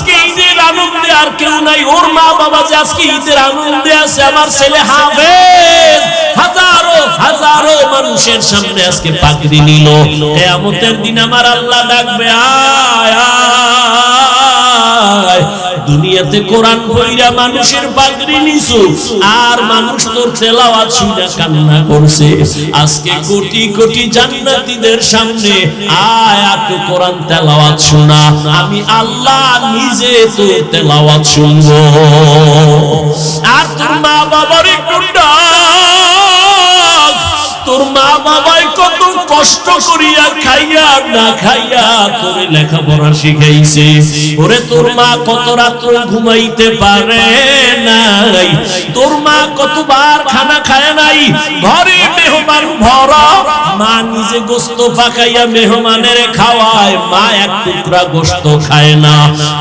আজকে ঈদের আনন্দে আর কেউ নাই, ওর মা বাবা যে আজকে ঈদের আনন্দে আছে, আমার ছেলে হাফেজ হাজারো হাজারো মানুষের সামনে আজকে পাগড়ি নিল। কিয়ামতের দিন আমার আল্লাহ ডাকবে, আয় আয়, দুনিয়াতে কোরআন পড়িয়া মানুষের পাগড়ি নিছো, আর মানুষ তোর তেলাওয়াত শুনে কান্না করছে। আজকে কোটি কোটি জান্নাতীদের সামনে আয়, একটু কোরআন তেলাওয়াত শোনা, আমি আল্লাহ নিজে তোর তেলাওয়াত শুনবো। আর তোর মা বাবার একটু ডাক, তোর মা বাবাই কত কষ্ট করিয়া খাইয়া না খাইয়া তোরে লেখাপড়া শিখাইছে। ওরে তোর মা কত রাত্র ঘুমাইতে পারে নাই, তোর মা কতবার খানা খায় নাই, ঘরে মেহমান ভরা, মা নিজে গোশত পাকাইয়া মেহমানের খাওয়ায়, মা এক টুকরা গোশত খায় না।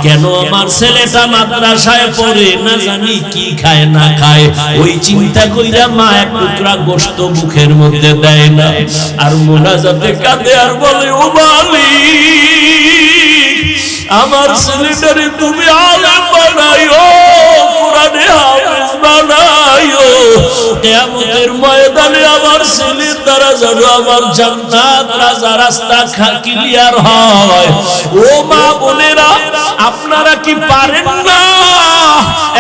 কেন আমার ছেলেটা মাদ্রাসায় পড়ে, না জানি কি খায় না খায়, ওই চিন্তা কইরা মা এক টুকরা গোশত মুখের মধ্যে দেয় না। আর মোনাজাতে কাঁদে আর বলে, ও মালিক, আমার ছেলেটারে তুমি আলেম বানাইও, কোরআনে হাফেজ বানাইও, কিয়ামতের ময়দানে আমার ছেলের দ্বারা যেন আমার জান্নাত রাস্তা ক্লিয়ার হয়। ও মা বোনেরা, আপনারা কি পারেন না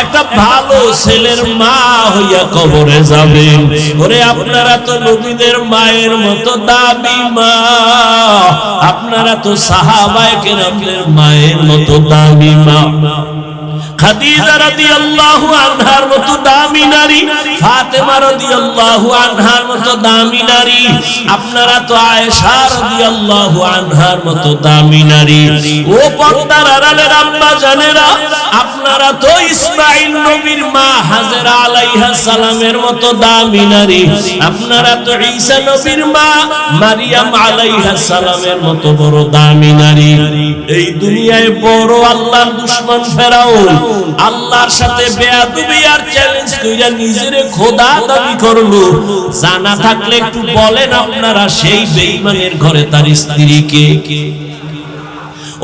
একটা ভালো ছেলের মা হইয়া কবরে যাবেন? ওরে আপনারা তো নবীদের মায়ের মতো দামি মা, আপনারা তো সাহাবায়ে কেরামদের মায়ের মতো দামি মা। খাদিজা রাদিয়াল্লাহু আনহার মতো দামি নারী, ফাতেমা রাদিয়াল্লাহু আনহার মতো দামি নারী, আপনারা তো আয়েশা রাদিয়াল্লাহু আনহার মতো দামি নারী। ও পর্দার আড়ালের আম্মা জানেরা, আপনারা তো ইসমাঈল নবীর মা হাজেরা আলাইহিস সালামের মতো দামি নারী, আপনারা তো ঈসা নবীর মা মারিয়াম আলাইহিস সালামের মতো বড় দামি নারী। এই দুনিয়ায় বড় আল্লাহর দুশমন ফেরাউন আল্লাহর সাথে বেয়াদবি আর চ্যালেঞ্জ কইরা নিজেরে খোদা দাবি করলো। জানা থাকলে একটু বলেন আপনারা, সেই বেঈমানের ঘরে তার স্ত্রী কে?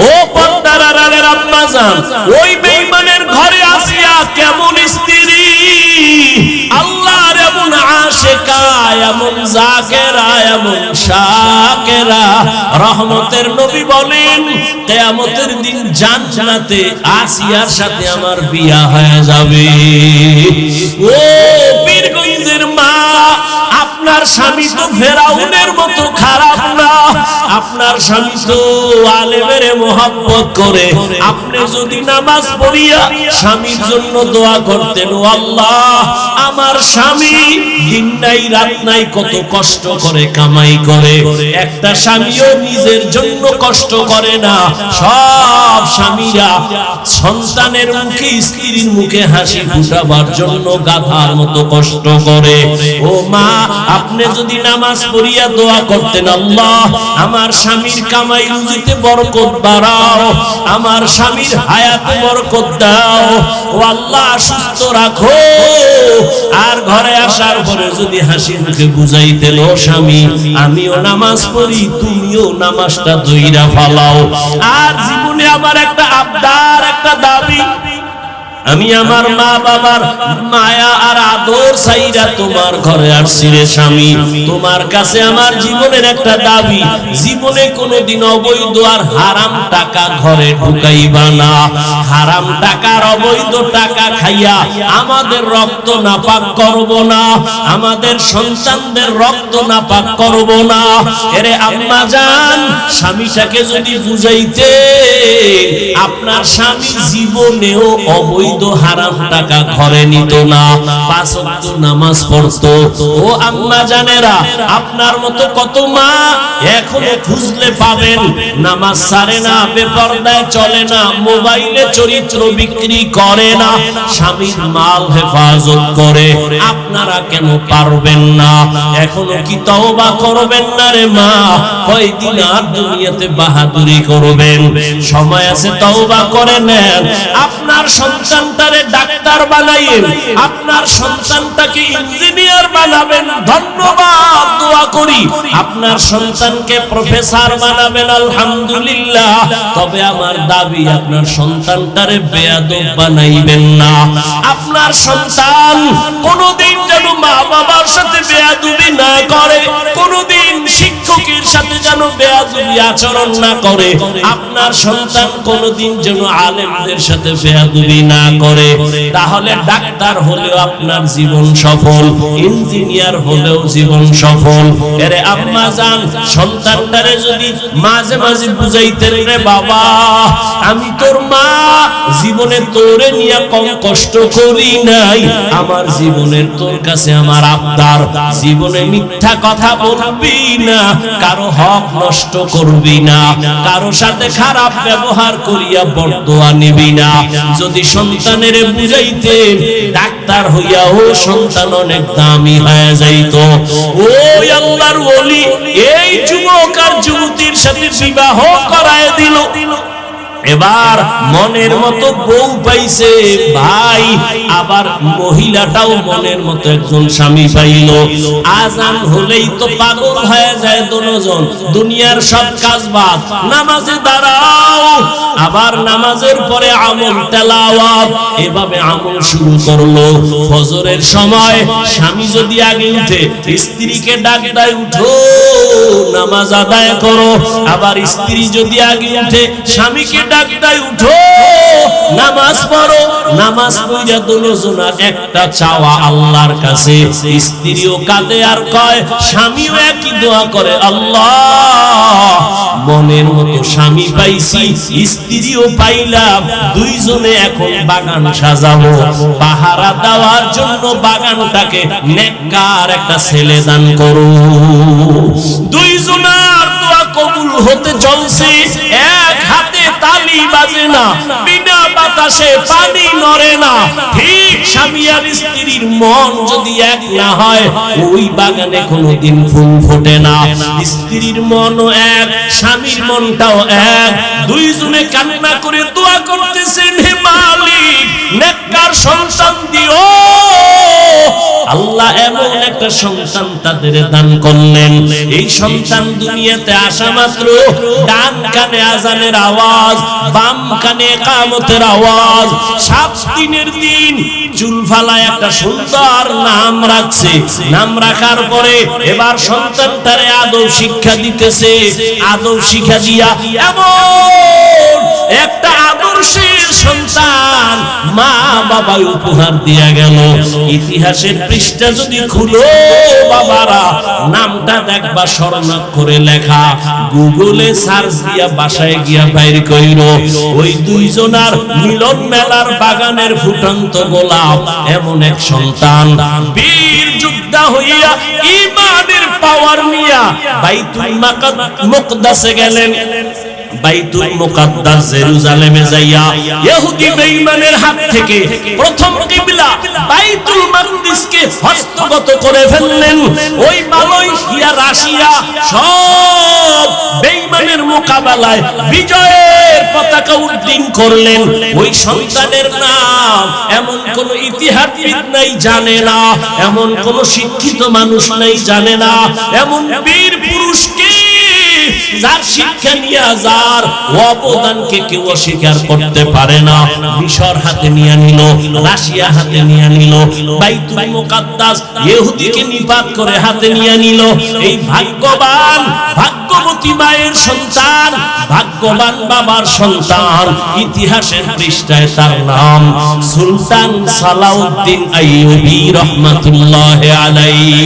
ও পর্দার আড়ালের আম্মা জান, ওই বেঈমানের ঘরে আসিয়া কেমন স্ত্রী, আল্লাহর এমন আশিকা, এমন জাকেরা, এমন শাকেরা। রহমতের নবী বলেন, কিয়ামতের দিন জান্নাতে আসিয়ার সাথে আমার বিয়া হয়ে যাবে। ও পীরগঞ্জের মা, আপনার স্বামী তো ফেরাউনের মতো খারাপ না, আপনার স্বামী তো আলেমের মোহাব্বত করে। আপনি যদি নামাজ পড়িয়া স্বামীর জন্য দোয়া করতেন, ও আল্লাহ, আমার স্বামী দিন নাই রাত নাই কত কষ্ট করে কামাই করে, একটা স্বামীও নিজের জন্য কষ্ট করে না। সব স্বামীরা সন্তানের মুখে, স্ত্রীর মুখে হাসি ফুটাবার জন্য গাধার মতো কষ্ট করে। ও মা, আপনি যদি নামাজ পড়িয়া দোয়া করতেন, আল্লাহ, আমার স্বামীর কামাই রুজিতে বরকত বাড়াও, আমার স্বামীর হায়াতে বরকত দাও, ও আল্লাহ সুস্থ রাখো। আর ঘরে আসার পরে যদি হাসি মুখে বুঝাইতেন, ও স্বামী, আমিও নামাজ পড়ি, তুমিও নামাজটা ধইরা ফালাও। আর জীবনে আমার একটা আবদার, একটা দাবি, আমি আমার মা বাবার মায়া আর আদর চাইরা তোমার ঘরে আসছি রে স্বামী। তোমার কাছে আমার জীবনের একটা দাবি, জীবনে কোনোদিন অবৈধ আর হারাম টাকা ঘরে ঢুকাইবা না। হারাম টাকার অবৈধ টাকা খাইয়া আমাদের রক্ত নাপাক করব না, আমাদের সন্তানদের রক্ত নাপাক করব না। এরে আম্মা জান, স্বামীটাকে যদি বুঝাইতে, আপনার স্বামী জীবনেও অবৈধ হারাম টাকা ঘরে নিত না, 5 ওয়াক্ত নামাজ পড়তো। ও আম্মা জানেরা, আপনার মতো কত মা এখনো খুঁজলে পাবেন, নামাজ ছাড়ে না, বেপরদায় চলে না, মোবাইলে চরিত্র বিক্রি করে না, স্বামীর মাল হেফাজত করে। আপনারা কেন পারবেন না? এখনো কি তওবা করবেন না রে মা? কয়দিন আর দুনিয়াতে বাহাদুরি করবেন? সময় আছে, তওবা করে নেন। আপনার সন্তান সন্তানটারে ডাক্তার বানাইয়েন, আপনার সন্তানটাকে ইঞ্জিনিয়ার বানাবেন, ধন্যবাদ, দোয়া করি। আপনার সন্তানকে প্রফেসর বানাবেন, আলহামদুলিল্লাহ। তবে আমার দাবি, আপনার সন্তানটারে বেয়াদব বানাইবেন না। আপনার সন্তান কোনোদিন যেন মা বাবার সাথে বেয়াদবি না করে, কোনোদিন শিক্ষকের সাথে যেন বেয়াদবি আচরণ না করে। আপনার সন্তান কোনোদিন যেন আলেমদের সাথে বেয়াদবি না করে। তাহলে ডাক্তার হলেও আপনার জীবন সফল, ইঞ্জিনিয়ার হলেও জীবন সফল। এরে আম্মা জান, সন্তানটারে যদি মাঝে মাঝে বুঝাইতেন, রে বাবা, আমি তোর মা, জীবনে তোরে নিয়ে কম কষ্ট করি নাই। আমার জীবনের তোর কাছে আমার আবদার, জীবনে মিথ্যা কথা বলবি না, কারো হক নষ্ট করবি না, কারো সাথে খারাপ ব্যবহার করিয়া বরদোয়া নিবি না। যদি সন্তানের বুঝাইতেন, ডাক্তার হইয়া ও সন্তান অনেক দামি হয়ে যাইত। ওই আল্লাহর ওলি এই যুবক আর যুবতীর সাথে বিবাহ করায় দিল। এবার মনের মতো বউ পাইছে ভাই, আবার মহিলাটাও মনের মতো একজন স্বামী পাইল। আজান হলেই তো পাগল হয়ে যায় দুজন, দুনিয়ার সব কাজ বাদ, নামাজে দাঁড়াও, আবার নামাজের পরে আমল তেলাওয়াত, এভাবে আমল শুরু করলো। ফজরের সময় স্বামী যদি আগে উঠে, স্ত্রীকে ডাক দেয়, উঠো নামাজ আদায় করো। আবার স্ত্রী যদি আগে উঠে, স্বামীকে ডাক দেয়, উঠো নামাজ পড়ো। নামাজ পড়িয়া দুজনের একটা চাওয়া আল্লাহর কাছে। স্ত্রীও কাঁদে আর কয়, স্বামীও একই দোয়া করে, আল্লাহ মনের মতো স্বামী পাইছি, স্ত্রীও পাইলাম, দুইজনে এখন বাগান সাজাবো। পাহারা দেওয়ার জন্য বাগানটাকে নেককার একটা ছেলে দান করো। দুইজনের দোয়া কবুল হতে চলছে, এক হাতে তালি বাজে না, বিনা বাতাসে পানি নড়ে না। ঠিক স্বামী আর স্ত্রীর মন যদি এক না হয়, ওই বাগানে কোনোদিন ফুল ফোটে না। স্ত্রীর মনও এক, স্বামীর মনটাও এক। দুইজনে কান্না করে দোয়া করতেছেন, হে মালিক, নেককার সন্তান দিও। আল্লাহ এমন একটা সন্তান তাদের দান করলেন। এই সন্তান দুনিয়াতে আসা মাত্র ডান কানে আজানের আওয়াজ, বাম কানে ইকামতের আওয়াজ। 7 দিনের দিন চুল ফালায় একটা সুন্দর নাম রাখছে। নাম রাখার পরে এবার সন্তানটারে আদব শিক্ষা দিতেছে। আদব শিক্ষা দিয়া এমন একটা আদর্শের সন্তান মা বাবা উপহার দিয়া গেল। ইতিহাসের পৃষ্ঠা যদি খুলো বাবারা, নামটা দেখবা স্বর্ণাক্ষরে লেখা। গুগলে সার্চ দিয়া বাসায় গিয়া বাইর কইরো, ওই দুইজনার মিলন মেলার বাগানের ফুটন্ত গোলাপ এমন এক সন্তান। বীর যোদ্ধা হইয়া ঈমানের পাওয়ার নিয়া বাইতুল মুকদ্দাসে গেলেন। বাইতুল মুকদ্দাস জেরুজালেমে যাইয়া ইহুদি বেঈমানের হাত থেকে প্রথম কিবলা বাইতুল মাকদিসকে হস্তগত করে ফেললেন। ওই মালয়েশিয়া, রাশিয়া সব বেঈমানের মোকাবেলায় বিজয়ের পতাকা উড্ডীন করলেন। ওই সন্তানের নাম এমন কোন ইতিহাসবিদ নাই জানে না, এমন কোন শিক্ষিত মানুষ নাই জানে না। এমন বীর পুরুষকে যার শিক্ষা নিয়ে যার অবদানকে কেউ অস্বীকার করতে পারে না। মিশর হাতে নিয়ে নিল, রাশিয়া হাতে নিয়ে নিল, বাইতুল মুকদ্দাস ইহুদিকে নিপাত করে হাতে নিয়ে নিল। এই ভাগ্যবান ভাগ্যবতী মায়ের সন্তান, ভাগ্যবান বাবার সন্তান। ইতিহাসের পৃষ্ঠায় তার নাম সুলতান সালাউদ্দিন আইয়ুবী রাহমাতুল্লাহি আলাইহি।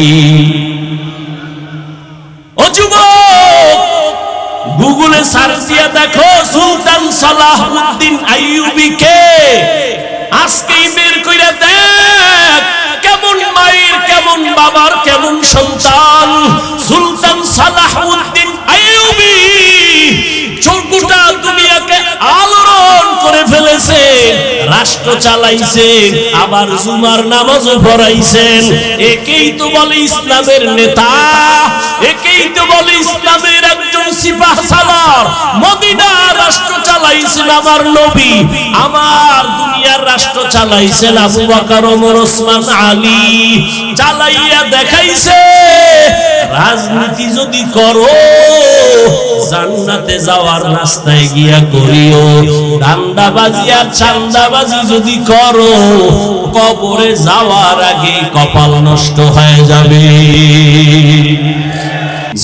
ও যুবক, গুগলে সার্চ দিয়ে দেখো সুলতান সালাউদ্দিন আইয়ুবী কে। আজকেই বের কইরা দেখ, কেমন মায়ের, কেমন বাবার, কেমন সন্তান। সুলতান সালাউদ্দিন আইয়ুবী গোটা দুনিয়াকে আলোড়ন করে ফেলেছে। রাষ্ট্র রাষ্ট্র চালাইছেন, আবার জুমার নামাজও পড়াইছেন। একেই তো বলে ইসলামের নেতা, একেই তো বলে ইসলামের একজন সিপাহ সালার। মদিনার রাষ্ট্র চালাইছেন আমার নবী, আমার দুনিয়ার রাষ্ট্র চালাইছেন আবু বকর, ওমর, ওসমান, আলী। চালাইয়া দেখাইছে রাজনীতি যদি করো জান্নাতে যাওয়ার রাস্তায় গিয়া করিও, দান্দাবাজি আর চান্দাবাজি যদি করো কবরে যাওয়ার আগে কপাল নষ্ট হয়ে যাবে।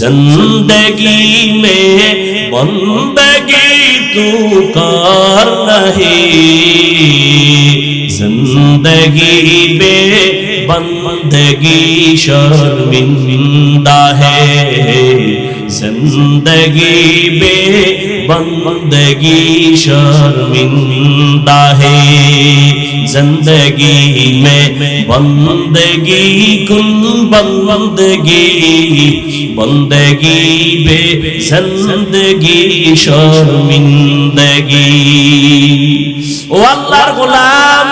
जिंदगी में बंदगी तू कर नहीं, जिंदगी में बंदगी शर्मिंदा है, जिंदगी में बंदगी शर्मिंदा है, जिंदगी में बंदगी कुन बंदगी, बंदगी बे जिंदगी शर्मिंदगी। ও আল্লাহর গোলাম,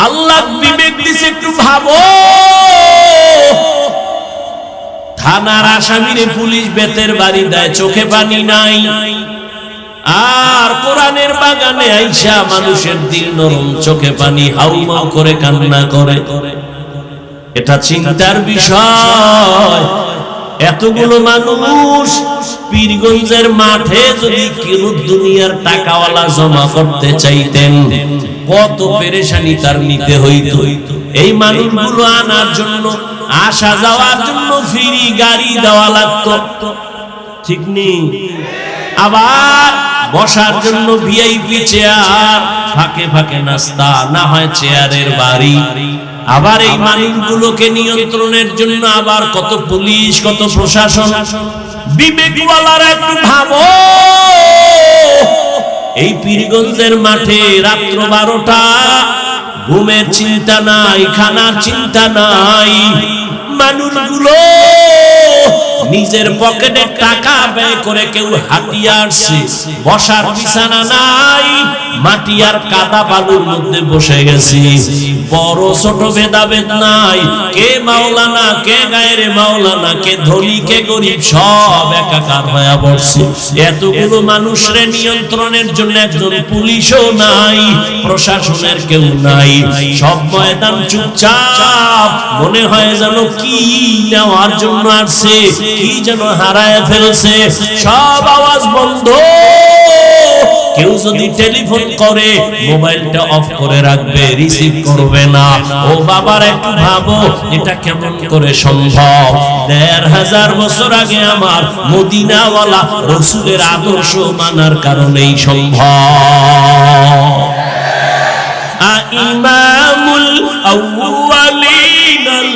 আল্লাহ বিবেক দিছে, একটু ভাবো। থানার আসামিরে পুলিশ বেতের বাড়ি দেয়, চোখে পানি নাই, আর কোরআনের বাগানে আইসা মানুষের দিল নরম, চোখে পানি হাউমাউ করে কান্না করে। এটা চিন্তার বিষয়। এতগুলো মানুষ পীরগঞ্জের মাঠে যদি কেউ দুনিয়ার টাকাওয়ালা জমা করতে চাইতেন কত পেরেশানি তার নিতে হইতো। এই মানুষগুলো আনার জন্য, আসা যাওয়ার জন্য ফ্রি গাড়ি দেওয়া লাগতো, ঠিক নেই? আবার বসার জন্য ভিআইপি চেয়ার, ফাঁকে ফাঁকে নাস্তা, না হয় চেয়ারের বাড়ি। আবার এই মানুষগুলোকে নিয়ন্ত্রণের জন্য আবার কত পুলিশ, কত প্রশাসন। বিবেকওয়ালারা একটু ভাবো, এই পীরগঞ্জের মাঠে রাত্র 12টা, ঘুমের চিন্তা নাই, খানার চিন্তা নাই, মানুষগুলো নিজের পকেটে টাকা ব্যয় করে কেউ হাঁটিয়ে আসছে, বসার বিছানা নাই, মাটি আর কাদা বালুর মধ্যে বসে গেছি। বড় ছোট ভেদাভেদ নাই, কে মাওলানা, কে গায়ের মাওলানা, কে ধনী, কে গরিব, সব একাকার হয়ে পড়ছে। এতগুলো মানুষের নিয়ন্ত্রণের জন্য একজন পুলিশও নাই, প্রশাসনের কেউ নাই, সব ময়দান চুপচাপ। মনে হয় যেন কি নেওয়ার জন্য আসছে, কি যেন হারায় ফেলছে। সব আওয়াজ বন্ধ। কেউ যদি টেলিফোন করে মোবাইলটা অফ করে রাখবে, রিসিভ করবে না। ও বাবার একটু ভাবো, এটা কেমন করে সম্ভব? ১৫০০ বছর আগে আমার মদিনাওয়ালা রাসূলের আদর্শ মানার কারণেই সম্ভব। ইমামুল আউয়ালিন আল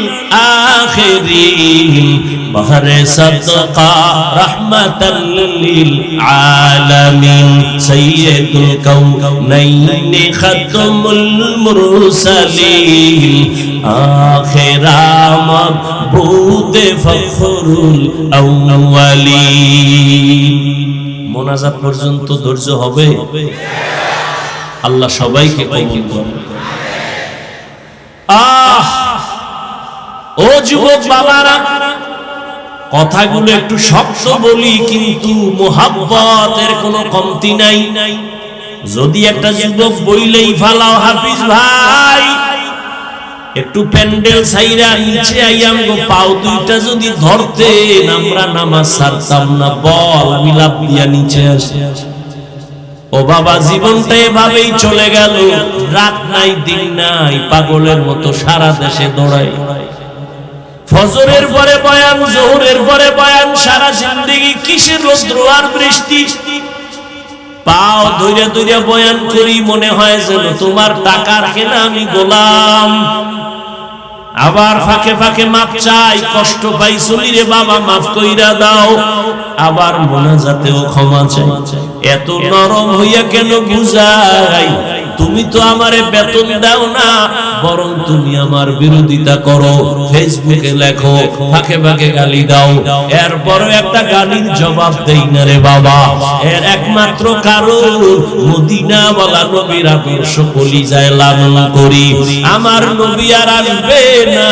আখিরিন বহরে সাদকা রাহমাতাল লিল আলামিন সাইয়্যিদুল কাউনাইন খাতামুল মুরসালিন আখিরাম মাবুদ ফখরুল আউয়ালিন। মোনাজাত পর্যন্ত ধৈর্য হবে? আল্লাহ সবাইকে কবুল করুন। ও যুবক বাবারা, কথাগুলো একটু শক্ত বলি, কিন্তু মুহাব্বতের কোনো কমতি নাই। যদি একটা যুবক বইলেই ফালাও, হাফিজ ভাই একটু প্যান্ডেল ছাইরা নিচে আইয়াম গো, পাও দুইটা যদি ধরতেন আমরা নামাজ ছাড়তাম না। বল, আমি লাভ দিয়া নিচে আসি। ও বাবা, জীবনটা এভাবেই চলে গেল, রাত নাই দিন নাই, পাগলের মতো সারা দেশে দৌড়াই। ফজরের পরে বয়ান, জোহরের পরে বয়ান, সারা জিন্দেগি কিসের রৌদ্র আর বৃষ্টি। পাও ধইরা ধইরা বয়ান করি, মনে হয় যেন তোমার টাকার কেনা আমি গোলাম। আবার ফাঁকে ফাঁকে মাপ চাই, কষ্ট পাই চলি রে বাবা, মাফ কইরা দাও। আবার মোনাজাতেও ক্ষমা চাই। এত নরম হইয়া কেন বুঝাই? তুমি তো আমারে বেতন দাও না, বরং তুমি আমার বিরোধিতা করো, ফেসবুকে লেখো, ফাঁকে ফাঁকে গালি দাও, এরপরও একটা গালির জবাব দেই না রে বাবা। এর একমাত্র কারণ মদিনাওয়ালা নবীর আদর্শ কলিজায় লালন করি। আমার নবী আর আসবে না,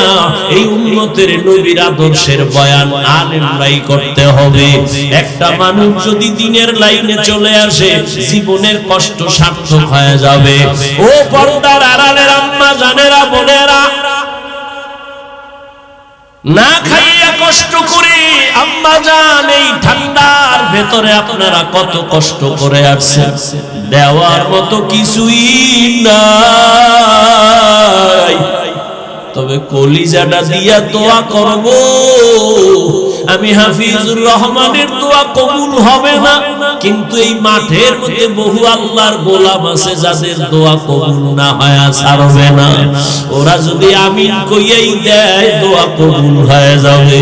এই উম্মতের নবীর আদর্শের বয়ান আলেমরাই করতে হবে। একটা মানুষ যদি দিনের লাইনে চলে আসে, জীবনের কষ্ট সার্থক হয়ে যাবে। ও পর্দার আড়ালের আম্মা জানেরা, বোনেরা, না খাইয়া কষ্ট করে আম্মা জান এই ঠান্ডার ভেতরে আপনারা কত কষ্ট করে আসছেন, দেওয়ার মতো কিছুই নাই। তবে কলিজাটা দিয়া দোয়া করব, আমি হাফিজুর রহমানের দোয়া কবুল হবে না, কিন্তু এই মাঠের মধ্যে বহু আল্লাহর গোলাম আছে যাদের দোয়া কবুল না হয় ছাড়বে না। ওরা যদি আমিন কইয়াই দেয়, দোয়া কবুল হয়ে যাবে।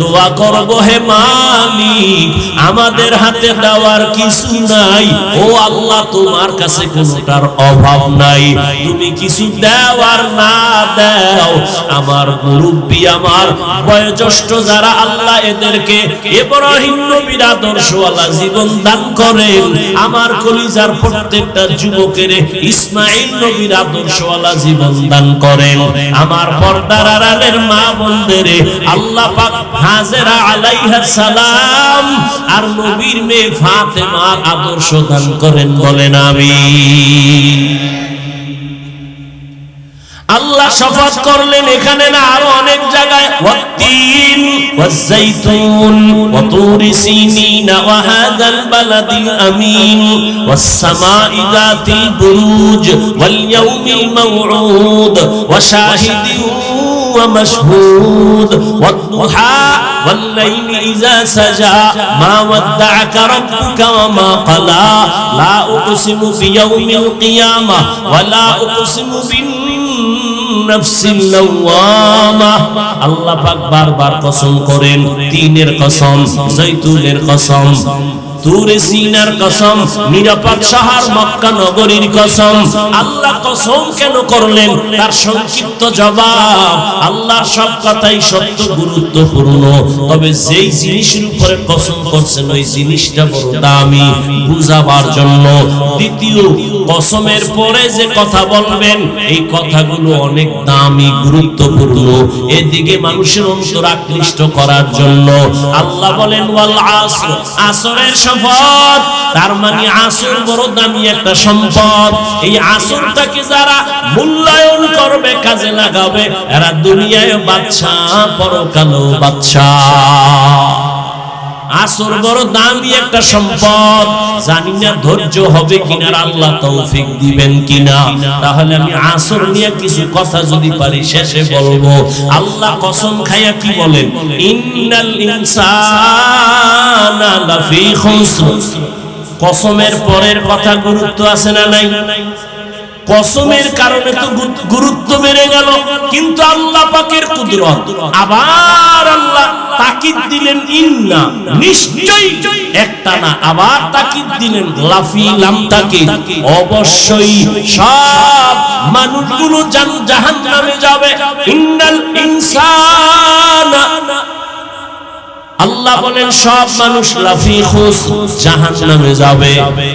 দোয়া করব, হে মালিক, আমাদের হাতে দেওয়ার কিছু নাই, ও আল্লাহ তোমার কাছে কোনোটার অভাব নাই, তুমি কিছু দেওয়ার না দাও, আমার মুরব্বী, আমার বয়োজ্যেষ্ঠ যারা, আল্লাহ এদেরকে ইব্রাহিম নবীর আদর্শওয়ালা জীবন দান করেন। আমার কলিজার প্রত্যেকটা যুবকের ইসমাঈল নবীর আদর্শওয়ালা জীবন দান করেন। আমার পর্দার আড়ালের মা বোনদের আল্লাহ পাক হাজেরা আলাইহিস সালাম আর নবীর মেয়ে ফাতেমার আদর্শ দান করেন, বলেন আমিন। আল্লাহ শপথ করলেন এখানে না, আরো অনেক জায়গায়, ওয়াত্তিন ওয়াজ্জাইতুন ওয়া তুরি সিনিন ওয়া হাযাল বালাদিল আমিন ওয়াস সামাই যাতিল বুরুজ ওয়াল ইয়াউমিল মাউউদ ওয়া শাহিদিন ওয়া মাশহুদ ওয়াদ দুহা ওয়াল লাইলি ইযা সাজা মা ওয়াদ্দাআকা রাব্বুকা ওয়া মা ক্বালা লা উকসিমু বিয়াউমিল কিয়ামাহ ওয়া লা উকসিমু বিন নাফসিল লাওয়ামা। আল্লাহ পাক বারবার কসম করেন, তিনের কসম, জৈতুনের কসম, তুরে সিনার কসম, নিরাপদ শহর মক্কা নগরীর কসম। আল্লাহ কসম কেন করলেন? তার সংক্ষিপ্ত জবাব, আল্লাহর সব কথাই সত্য, গুরুত্বপূর্ণ, তবে যেই জিনিসের উপরে কসম করছেন ওই জিনিসটা বড় দামি, বুঝাবার জন্য। দ্বিতীয়, কসমের পরে যে কথা বলবেন এই কথাগুলো অনেক দামি, গুরুত্বপূর্ণ, এদিকে মানুষের অন্তর আকৃষ্ট করার জন্য। আল্লাহ বলেন ওয়াল আসর, আসরের শপথ, তার মানে আসর বড় দামি একটা সম্পদ। এই আসরটাকে যারা মূল্যায়ন করবে, কাজে লাগাবে, এরা দুনিয়ায় বাদশা, পরকালেও বাদশা। আসর বড় দামি একটা সম্পদ। জানি না ধৈর্য হবে কিনা, আল্লাহ তৌফিক দিবেন কিনা। তাহলে আমি আসর নিয়ে কিছু কথা যদি পারি শেষে বলবো। আল্লাহ কসম খাইয়া কি বলেন? ইন্নাল ইনসানা লাফি খুসর। কসমের পরের কথা গুরুত্ব আছে না নাই? কসমের কারণে তো গুরুত্ব বেড়ে গেল, কিন্তু আল্লাহ পাকের কুদরত, আবার আল্লাহ তাকিদ দিলেন ইন্না, নিশ্চয়ই, একটা না, আবার তাকিদ দিলেন লাফি, লাম তাকিদ, অবশ্যই সব মানুষগুলো জাহান্নামে যাবে। ইন্নাল ইনসানা, আল্লাহ বলেন সব মানুষ লাফি খুসর, জাহান্নামে যাবে।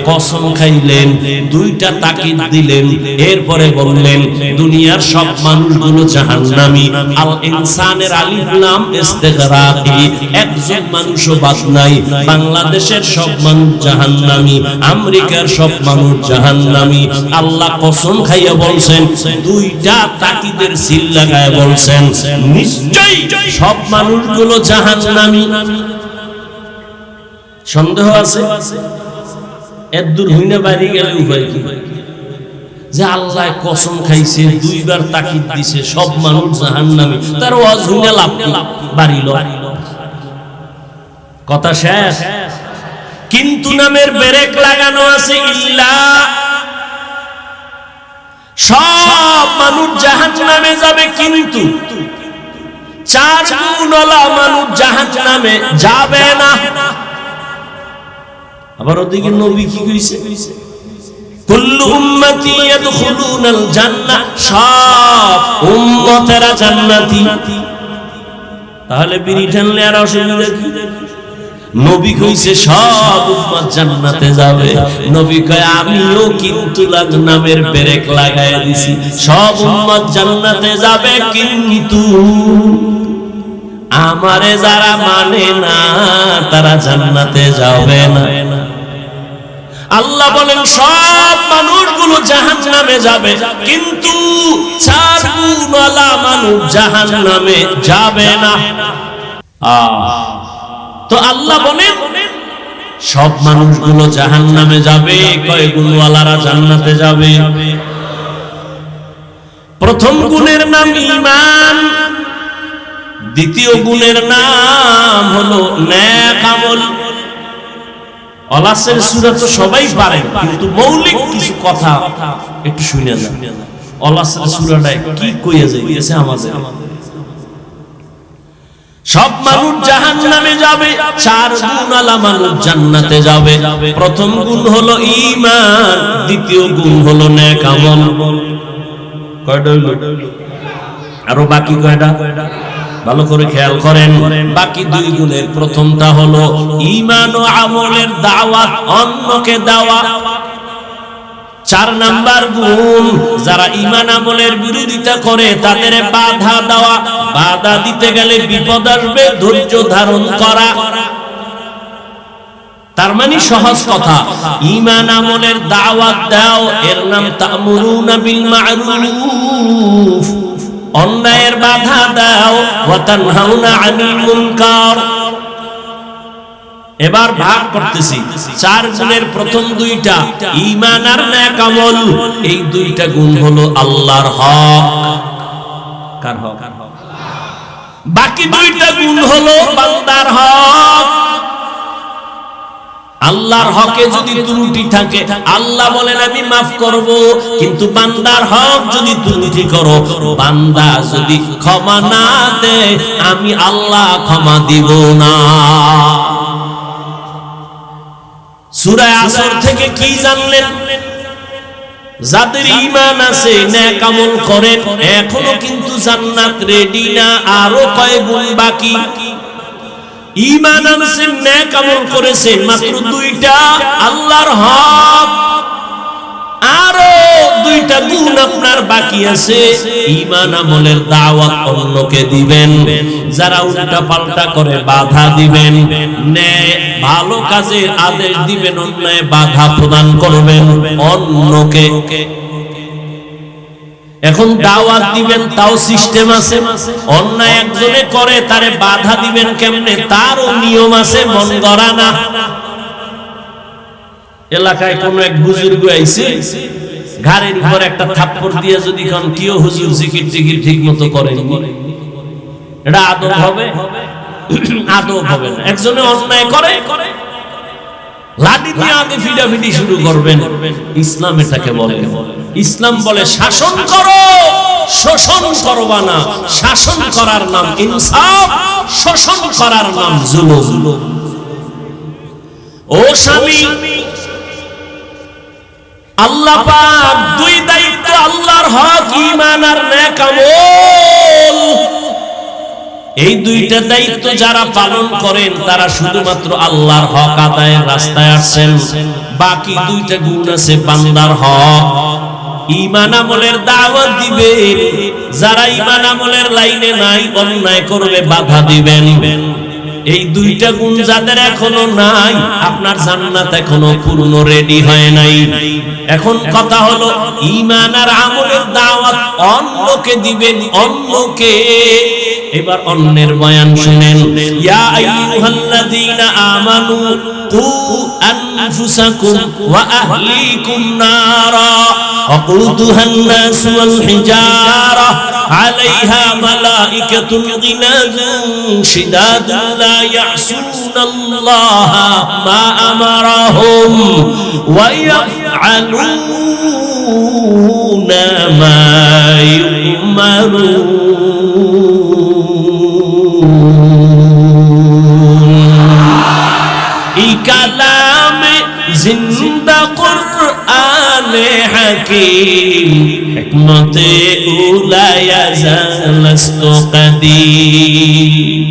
কসম খাইলেন, দুইটা তাকিদ দিলেন, এরপরে বললেন দুনিয়ার সব মানুষগুলো জাহান্নামী। আল ইনসানের আলিফ লাম ইস্তিগরাকি, একজন মানুষও বাদ নাই। বাংলাদেশের সব মানুষ জাহান্নামী, আমেরিকার সব মানুষ জাহান্নামী। আল্লাহ কসম খাইয়া বলছেন, দুইটা তাকিদের সিল লাগায় বলছেন নিশ্চয়ই সব মানুষগুলো জাহান্নামী। সন্দেহ আছে? এর দূর হইনা বাড়ি গেলে উপায় কি? যে আল্লাহ কসম খাইছে, দুইবার তাকিদ দিছে, সব মানুষ জাহান্নামী, তার ওয়াজ হইনা লাভ কি? বাড়ি ল, কথা শেষ। কিন্তু নামের ব্রেক লাগানো আছে, ইল্লা, সব মানুষ জাহান্নামে যাবে, কিন্তু চার গুণওয়ালা মানুষ জাহান্নামে যাবে না। আবার ওদিকে নবী কি কইছে? কুল্লু উম্মতি ইয়াদখুলুনাল জান্নাহ, সব উম্মতেরা জান্নাতি। তাহলে বিড়ি টানলে আর অসুবিধা কি? নবী কইছে সব উম্মত জান্নাতে যাবে, নবী কয় আমিও কিন্তু নামের ব্রেক লাগায় দিছি, সব উম্মত জান্নাতে যাবে কিন্তু আমারে যারা মানে না তারা জান্নাতে যাবে না। আল্লাহ বলেন সব মানুষগুলো জাহান্নামে যাবে কিন্তু 4 গুণওয়ালা মানুষ জাহান্নামে যাবে না। তো আল্লাহ বলেন সব মানুষগুলো জাহান্নামে যাবে, কয় গুণওয়ালারা জান্নাতে যাবে। প্রথম গুণের নাম ঈমান, দ্বিতীয় গুণের নাম হলো নেক আমল। আলাসের সূরা তো সবাই পারে, কিন্তু মৌলিক কিছু কথা একটু শুনে যান। আলাসের সূরাটা কি কইয়া যাইতেছে আমাদের। সব মানুষ জাহান্নামে যাবে, 4 গুণওয়ালা মানুষ জান্নাতে যাবে। প্রথম গুণ হলো ঈমান, দ্বিতীয় গুণ হলো নেক আমল। কয়টা হলো? আরো বাকি কয়টা? ভালো করে খেয়াল করেন। বাকি 2 গুণের প্রথমটা হলো ঈমান ও আমলের দাওয়াত, অন্যকে দেওয়া। 4 নাম্বার গুণ, যারা ঈমান আমলের বিরোধিতা করে তাদের বাধা দেওয়া, বাধা দিতে গেলে বিপদ আসবে, ধৈর্য ধারণ করা। তার মানে সহজ কথা, ঈমান আমলের দাওয়াত দাও, এর নাম তা'মুরুনা বিল মা'রুফ, অন্যায়ের বাধা দাও, ওয়া তানহাউনা আনিল মুনকার। এবার ভাগ করতেছি। 4 গুণের প্রথম 2টা ঈমান আর নেক আমল, এই 2টা গুণ হলো আল্লাহর হক। কার হক? বাকি 2টা গুণ হলো বান্দার হক। আল্লাহর হকে যদি ত্রুটি থাকে আল্লাহ বলেন আমি মাফ করব, কিন্তু বান্দার হক যদি ত্রুটি করো, বান্দা যদি ক্ষমা না দেয়, আমি আল্লাহ ক্ষমা দিব না। সূরা আসর থেকে কি জানলেন? যাদের ঈমান আছে, নেক আমল করেন, এখনো কিন্তু জান্নাত রেডি না, আরো কয় গুণ বাকি। ঈমান আনছেন, নেক আমল করেছেন, মাত্র 2টা আল্লাহর হক, আরো 2টা গুণ আপনার বাকি আছে। ঈমান আমলের দাওয়াত অন্যকে দিবেন, যারা উল্টা পাল্টা করে বাধা দিবেন, ভালো কাজের আদেশ দিবেন, অন্যায় বাধা প্রদান করবেন অন্যকে। এখন দাওয়াত দিবেন, তাও সিস্টেম আছে। অন্যায় একজনে করে, তারে বাধা দিবেন কেমনে, তারও নিয়ম আছে, মন গড়া না। এলাকায় কোন এক বুজুর্গ আইছে, ঘাড়ের উপর একটা থাপ্পড় দিয়ে যদি কোন কিও হুজুর জিকির টিকির ঠিক মতো করেন, এটা আদব হবে? আদব হবে না। একজনে অন্যায় করে, লাঠি দিয়ে আগে ফিডাফিডি শুরু করবেন। ইসলাম এটাকে বলে, ইসলাম বলে শাসন করো, শোষণ করবা না। শাসন করার নাম ইনসাফ, শোষণ করার নাম জুলুম। ও স্বামী, আল্লাহ পাক 2 দায়িত্ব, আল্লাহর হক, ঈমান আর নেক আমল। এই 2টা দায়িত্ব যারা পালন করেন তারা শুধুমাত্র আল্লাহর হক আদায়ের রাস্তায় আসছেন। বাকি 2টা গুণ আছে বান্দার হক। ঈমান আমলের দাওয়াত দিবেন, যারা ঈমান আমলের লাইনে নাই, অন্যায় করবে, বাধা দিবেন। এই 2টা গুণ যাদের এখনো নাই, আপনার জান্নাত এখনো পূর্ণ রেডি হয় নাই। এখন কথা হলো ঈমান আর আমলের দাওয়াত অন্যকে দিবেন, অন্যকে। এবার অন্যের বয়ান শুনেন। ইয়া আইয়ুহাল্লাযীনা আমানু কু আনফুসাকুম ওয়া আহলিকুম নারা ওয়াকুদুহান নাস ওয়াল হিজারা আলাইহা মালাইকাতুন গিলাযুন শিদাদুন লা ইয়াসুনাল্লাহা মা আমারাহুম ওয়া ইয়াফআলুনা মা ইউমারুন। এই কালামে জিন্দা কুরআন আলে হাকিম হিকমতে উলায়া জালাস্তু কাদিম।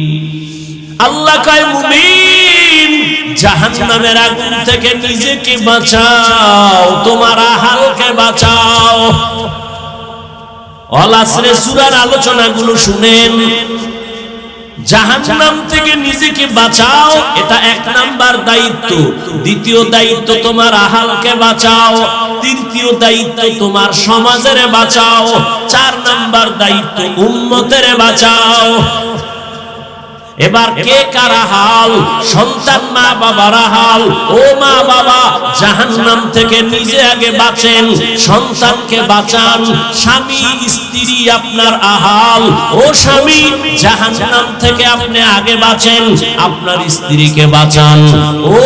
আল্লাহ কয় মুমিন জাহান্নামের আগুন থেকে নিজেকে বাঁচাও, তোমার আহালকে বাঁচাও। আল আসরে সূরার আলোচনাগুলো শুনেন। জাহান্নাম থেকে নিজেকে বাঁচাও, এটা এক নাম্বার দায়িত্ব। দ্বিতীয় দায়িত্ব তোমার আহালকে বাঁচাও। তৃতীয় দায়িত্ব তোমার সমাজের বাঁচাও। 4 নাম্বার দায়িত্ব উম্মতের বাঁচাও। এবার কে কারা হাল? সন্তান মা বাবার হাল। ও মা বাবা, জাহান্নাম থেকে নিজে আগে বাঁচেন, সন্তানকে বাঁচান। স্বামী স্ত্রী আপনার আহাল। ও স্বামী, জাহান্নাম থেকে আপনি আগে বাঁচেন, আপনার স্ত্রীকে বাঁচান। ও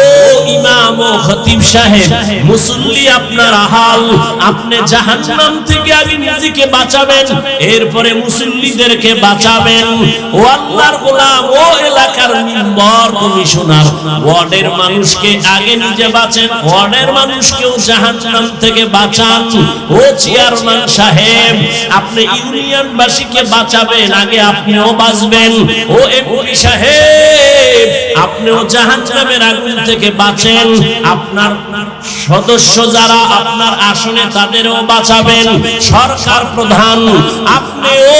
ইমাম ও খতিব সাহেব, মুসল্লি আপনার আহাল। আপনি জাহান্নাম থেকে আগে নিজেকে বাঁচাবেন, এরপরে মুসল্লিদেরকে বাঁচাবেন। ও আল্লাহর গোলাম, ও এলাকার মেম্বার কমিশনার, ওয়ার্ডের মানুষকে আগে নিজে বাঁচেন, ওয়ার্ডের মানুষকেও জাহান্নাম থেকে বাঁচান। ও চেয়ারম্যান সাহেব, আপনি ইউনিয়নবাসীকে বাঁচাবেন, আগে আপনিও বাঁচবেন। ও এমপি সাহেব, আপনিও জাহান্নামের আগুন থেকে বাঁচেন, আপনার সদস্য যারা আপনার আসনে তাদেরও বাঁচাবেন। সরকার প্রধান, আপনিও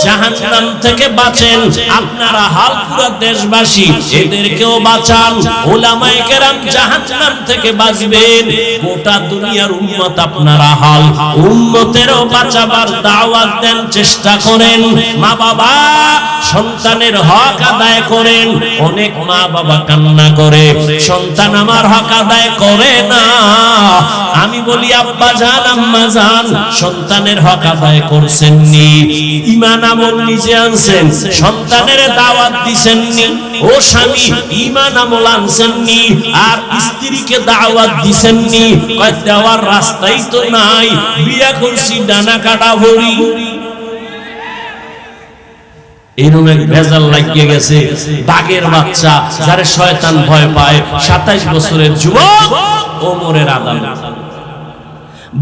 জাহান্নাম থেকে বাঁচেন, আপনারা হাল পুরা দেশবাসী এদেরকেও বাঁচান। উলামায়ে কেরাম জাহান্নাম থেকে বাঁচবেন, গোটা দুনিয়ার উম্মত আপনারা হাল। উম্মতেরও বাঁচাবার দাওয়াত দেন, চেষ্টা করেন। মা বাবা সন্তানের হক আদায় করেন। অনেক মা বাবা কান্না করে, সন্তান আমার হক আদায় করে না। আমি বলি আব্বা জান, আম্মা জান, সন্তানের হক আদায় করছেননি? ঈমান আমল নিজে আনছেন, সন্তানের দাওয়াত দিছেননি? ও স্বামী, ঈমান আমল আনছেননি আর স্ত্রীকে দাওয়াত দিছেননি? কয় দেওয়ার রাস্তাই তো নাই, বিয়া করছি ডানা কাটা ভরি। এরকম এক ভেজাল লাগিয়ে গেছে। বাঘের বাচ্চা যারে শয়তান ভয় পায়, 27 বছরের যুবক ওমরের আদালত।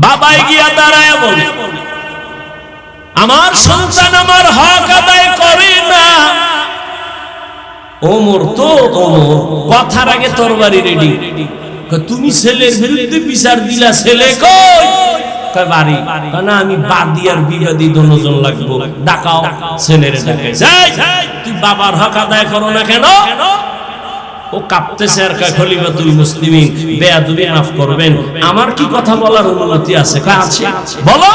বাবাই গিয়া দাঁড়ায় বলে, আমার সন্তান আমার হক আদায় করে না। ওমর তো ওমর, কথার আগে তরবারি রেডি। তুমি ছেলের বিরুদ্ধে বিচার দিলা, ছেলে কই? বাড়ি। না, আমি বাদী আর বিবাদী দুজন লাগবো, ডাকাও। ছেলেরে ডাকে, তুই বাবার হক আদায় করো না কেন? ও কাঁপতেছে আর কয়, খলিফাতুল মুসলিমিন, বেয়াদবি মাফ করবেন, আমার কি কথা বলার অনুমতি আছে? কয় আছে। বলো।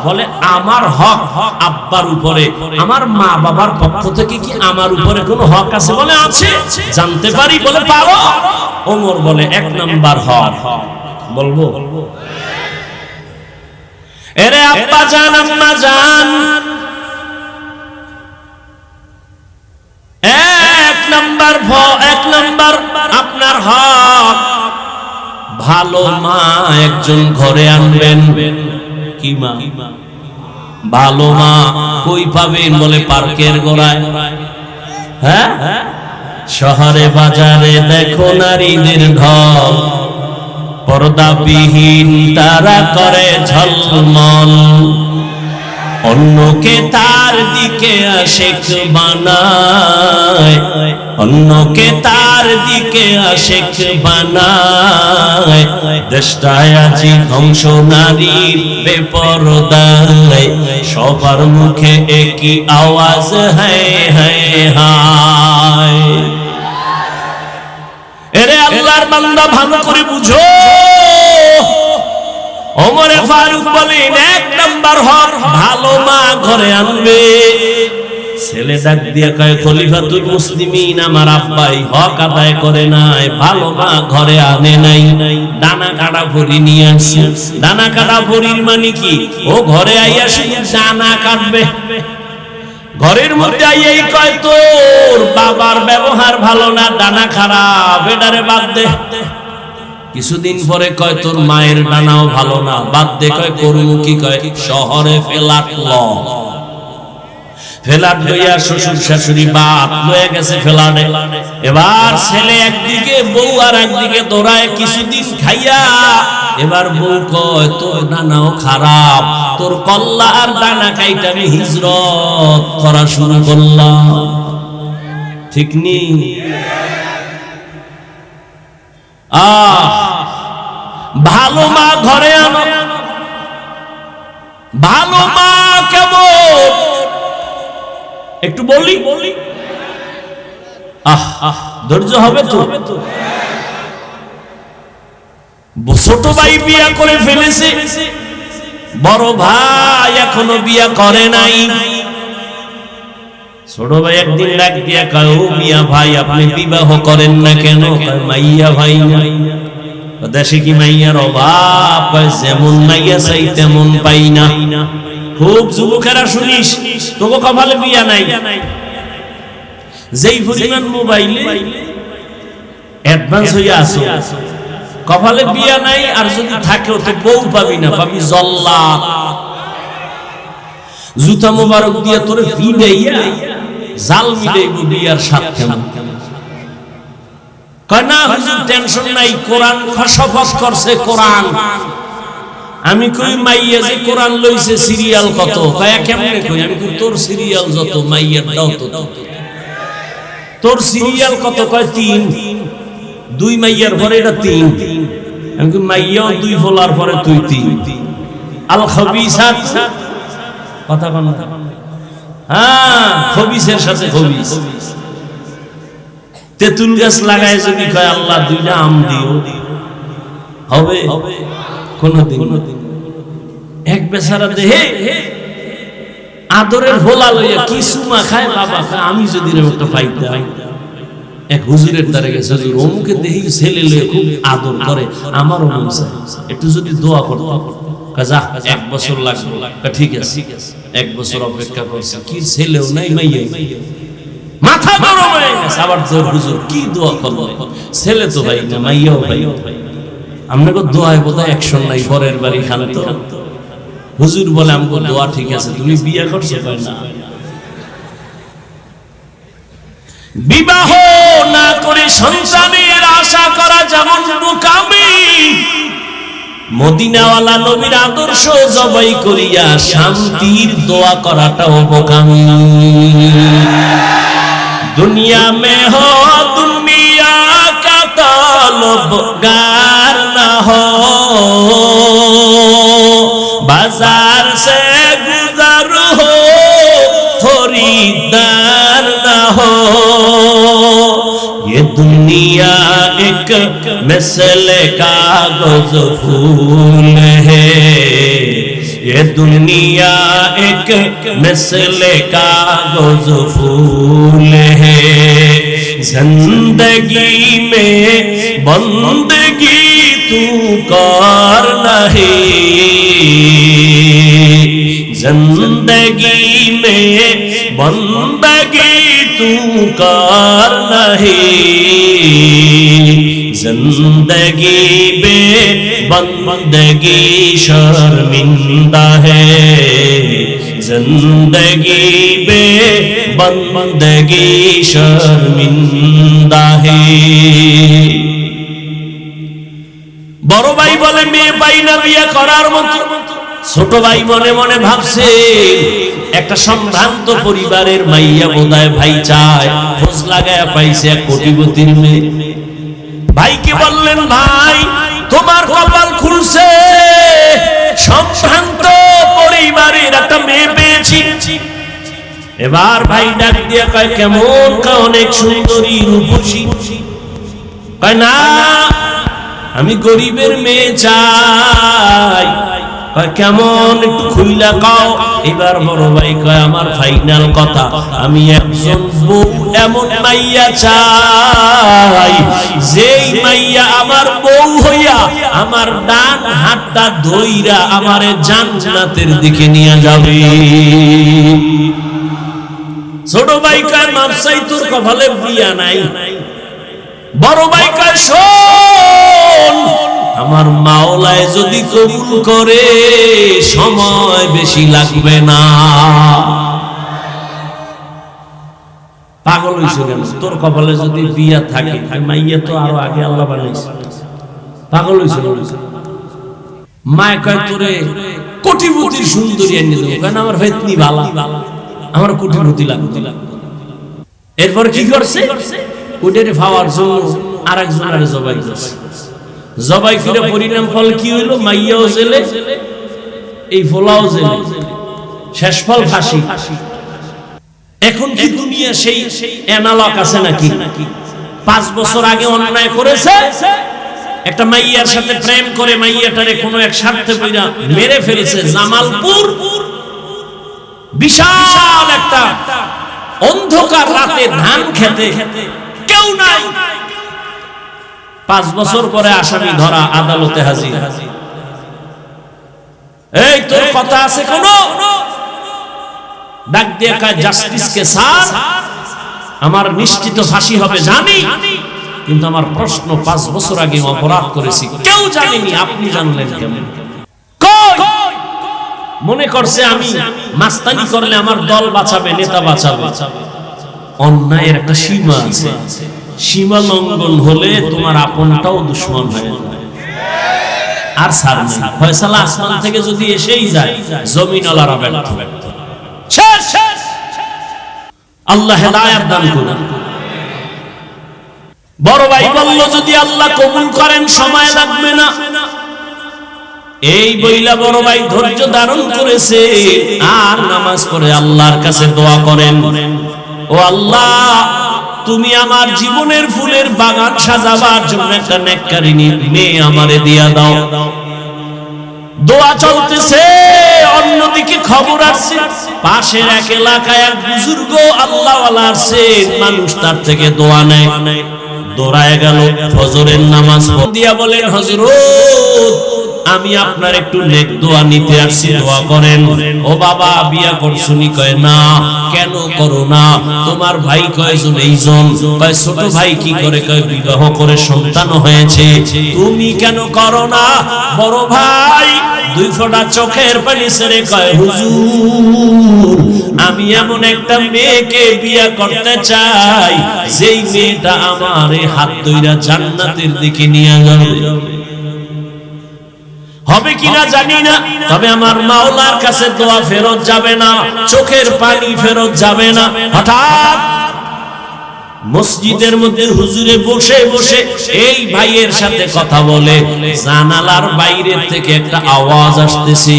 বলে আমার হক আব্বার উপরে, আমার মা বাবার পক্ষ থেকে কি আমার উপরে কোনো হক আছে? বলে আছে। জানতে পারি? বলে পারো। ওমর বলে 1 নাম্বার হক। বলবো? এরে আব্বা জান, আম্মা জান, 1 নাম্বার আপনার হক, ভালো মা একজন ঘরে আনবেন। কি মা? ভালো মা কই পাবেন? বলে পার্কের গোড়ায়। হ্যাঁ, শহরে বাজারে দেখো নারীদের ঢল, পর্দাবিহীন তারা করে ঝলমল, অন্যকে তার দিকে আশিক বানায়, অন্যকে তার দিকে আশিক বানায়। দেশটায় আজি ধ্বংস নারীর বেপরদায়, সবার মুখে একই আওয়াজ, হায় হায় হায়। এরে আল্লাহর বান্দা, ভালো করে বুঝো। ওমরে ফারুক বলেন 1 নাম্বার হক, ভালো মা ঘরে আনবে। ছেলে ডাক দিয়ে কয়, খলিফাতুল মুসলিমিন, আমার আব্বাই হক আদায় করে নাই, ভালো মা ঘরে আনে নাই, দানা কাটা ভরি নিয়ে আসছে। দানা কাটা ভরির মানে কি? ও ঘরে আইয়া শুধু দানা কাটবে। ঘরের মধ্যে আইয়াই কয়, তোর বাবার ব্যবহার ভালো না, দানা খারাপ, এটারে বাদ দে। কিছুদিন পরে কয়, তোর মায়ের দানাও ভালো না, বাদ দে। কয়, করবো কি? কয়, শহরে ফ্ল্যাট লইয়া শ্বশুর শাশুড়ি বাপ লয়ে গেছে ফ্ল্যাটে। এবার ছেলে একদিকে, বউ আর একদিকে দৌড়ায়। কিছুদিন খাইয়া এবার বউ কয় তোর ডানাও খারাপ, তোর কল্লা আর ডানা কাইটা আমি হিজরত করা শুরু করলাম। ঠিক নি? ভালো মা ঘরে আনো। ভালো মা কেমন একটু বলি, ধৈর্য হবে তো। ছোট ভাই বিয়া করে ফেলেছে, বড় ভাই এখনো বিয়া করে নাই। ছোট ভাই একদিন ডাক দিয়া কয়, ও মিয়া ভাই আপনি বিবাহ করেন না কেন? মাইয়া ভাই নাই। দেশে কি মাইয়ার অভাব? যেমন মাইয়া চাই তেমন পাই না। খুব যুবকেরা শুনিস, তোকে কপালে বিয়া নাই। যেই পরিমাণ মোবাইলে অ্যাডভান্স হইয়া আছে, কপালে বিয়া নাই। আর যদি থাকেও তো বউ পাবি না, পাবি জল্লাদ। জুতা মোবারক দিয়া তোরে ভিড়াইয়া জাল মিলাইব বিয়ার সাথে। কয় না হুজুর টেনশন নাই, কোরআন শপথ করছে কোরআন। আমি কই মাইয়া যে কোরআন লইছে সিরিয়াল কত? কয় কেমনে কই? আমি কই তোর সিরিয়াল যত মাইয়ার দাও তো। তোর সিরিয়াল কত? কয় 3। 2 মাইয়ার পরে এটা 3। আমি কই মাইয়াও 2 ফলার পরে তুই 3। আল খবিসাত কথা কোন? হ্যাঁ, খবিসের সাথে খবিস। তেঁতুল গাছ লাগায় যদি কয় আল্লাহ 2টা আম দিও, হবে? কোনদিন? এক বেচারা দেহে আদরের ভোলা লইয়া কি সুমা খায় বাবা, আমি যদি একটা পাইতাম। এক হুজুরের দ্বারে গেছে, হুজুর অমুকে দেখি ছেলে লইয়া খুব আদর করে, আমারও মন চায় একটু যদি দোয়া করতো। যা 1 বছর লাগবে। ঠিক আছে, 1 বছর অপেক্ষা করছে, কি ছেলেও নাই মাইয়া। মাথা গরম হয়ে গেছে। আবার তোর হুজুর কি দোয়া করবো? ছেলে তো ভাই না, মাইয়াও ভাই। আপনাকে দোয়ায় বোধহয় অ্যাকশন নাই, পরের বাড়ি খান তো। হুজুর বলে আমাকে দোয়া ঠিক আছে, তুমি বিয়ে করছো? কয় না। বিবাহ না করে সন্তানের আশা করা যেমন বোকামি, মদিনাওয়ালা নবীর আদর্শ জবাই করিয়া শান্তির দোয়া করাটাও বোকামি। दुनिया में हो दुनिया का तलबगार न हो, बाजार से गुजर हो खरीदार न हो। ये दुनिया एक मिसल कागज फूल है, ये दुनिया एक मिसल कागज फूल है। जिंदगी में बंदगी तू कर नहीं, जिंदगी में बंदगी तू कर नहीं। जिंदगी बे बंदगी शर्मिंदा है, जिंदगी बे बंदगी शर्मिंदा है। বড় ভাই বলে মেয়ে পাই না বিয়ে করার মতো। ছোট ভাই মনে মনে ভাবছে একটা সম্ভ্রান্ত পরিবারের মাইয়া বোধহয় ভাই চায়, খোঁজ লাগায় পাইছে 1 কোটিপতির মেয়ে। ভাইকে বললেন, ভাই তোমার কপাল খুলছে, সম্ভ্রান্ত পরিবারের একটা মেয়ে পেয়েছি। এবার ভাই ডাক দিয়া কয় কেমন? কয় অনেক সুন্দরী রূপসী। কয় না, আমি গরিবের মেয়ে চাই। কয় কেমন? একটু খুইলা কও। এবার বড় ভাই কয় আমার ফাইনাল কথা, আমি একজন বউ এমন মাইয়া চাই, যেই মাইয়া আমার বউ হইয়া আমার ডান হাতটা ধইরা আমারে জান্নাতের দিকে নিয়ে যাবে। ছোট ভাই কয় মাপসাই তোর কপালে বিয়া নাই। বড় ভাই কয় শোন, আমার মাওলায় যদি কবুল করে সময় বেশি লাগবে না। পাগল হইছো কেন? তোর কপালে যদি বিয়া থাকে, মাইয়া তো আরো আগে আল্লাহ বানাইছে। পাগল হইছো? মায় কয় তোরে কোটিপতির সুন্দরী এনে দেবো, কেন আমার ভেতনি ভালা, আমার কোটিপতি লাগবে। এরপর কি করছে, ওটারে পাওয়ার জন্য আরেকজনের জবাই করছে। জবাই করে পরিণাম ফল কি হইল, মাইয়াও জেলে, এই ফলাও জেলে, শেষ ফল ফাঁসি। এখন কি দুনিয়া সেই এনালগ আছে নাকি? 5 বছর আগে অন্যায় করেছে, একটা মাইয়ার সাথে প্রেম করে মাইয়াটারে কোনো এক স্বার্থে পইরা মেরে ফেলেছে। জামালপুর বিশাল একটা অন্ধকার রাতে ধান খেতে কেউ নাই, 5 বছর পরে আসামি ধরা, আদালতে হাজির। এই তোর কথা আছে কোন? ডাক দিয়ে কয় জাস্টিসকে স্যার, আমার নিশ্চিত ফাঁসি হবে জানি, কিন্তু আমার প্রশ্ন 5 বছর আগে অপরাধ করেছি, কেউ জানেনি, আপনি জানলেন কেমন? মনে করছে আমি মাস্তানি করলে আমার দল বাঁচাবে, নেতা বাঁচাবে। অন্যায়ের একটা সীমা আছে, সীমা লঙ্ঘন হলে তোমার আপনটাও দুশ্মন হয়ে যায়। আর সার নেই, ফয়সালা আসমান থেকে যদি এসেই যায়, জমিনওয়ালারা ব্যর্থ। আল্লাহ হেদায়েত দান করুন। বড় ভাই বলল যদি আল্লাহ কবুল করেন সময় লাগবে না। এই বইলা বড় ভাই ধৈর্য ধারণ করেছে আর নামাজ পড়ে আল্লাহর কাছে দোয়া করেন, ও আল্লাহ তুমি আমার জীবনের ফুলের বাগান সাজাবার জন্য একটা নেককারিনী মেয়ে আমারে দিয়া দাও। দোয়া চলতেছে, অন্যদিকে খবর আসছে পাশের এক এলাকায় এক বুজুর্গ আল্লাহওয়ালা আসছে, মানুষ তার থেকে দোয়া নেয়। দৌড়ায় গেল, ফজরের নামাজ দিয়া বলেন হযরত আমি আপনার একটু নেক দোয়া নিতে আসছি, দোয়া করেন। ও বাবা বিয়া করছুনি? কয় না। কেন করো না? তোমার ভাই কয়জন? এইজন। কয় ছোট ভাই কি করে? কয় বিবাহ করে সন্তান হয়েছে। তুমি কেন করো না? বড় ভাই 2 ফোঁটা চোখের পানি ছেড়ে কয় হুজুর আমি এমন একটা মেয়েকে বিয়া করতে চাই যেই মেয়েটা আমার হাত ধইরা জান্নাতের দিকে নিয়ে যাবে। হবে কিনা জানি না, তবে আমার মাওলার কাছে দোয়া ফেরত যাবে না, চোখের পানি ফেরত যাবে না। হঠাৎ মসজিদের মধ্যে হুজুরে বসে বসে এই ভাইয়ের সাথে কথা বলে, জানালার বাইরে থেকে একটা আওয়াজ আসতেছে,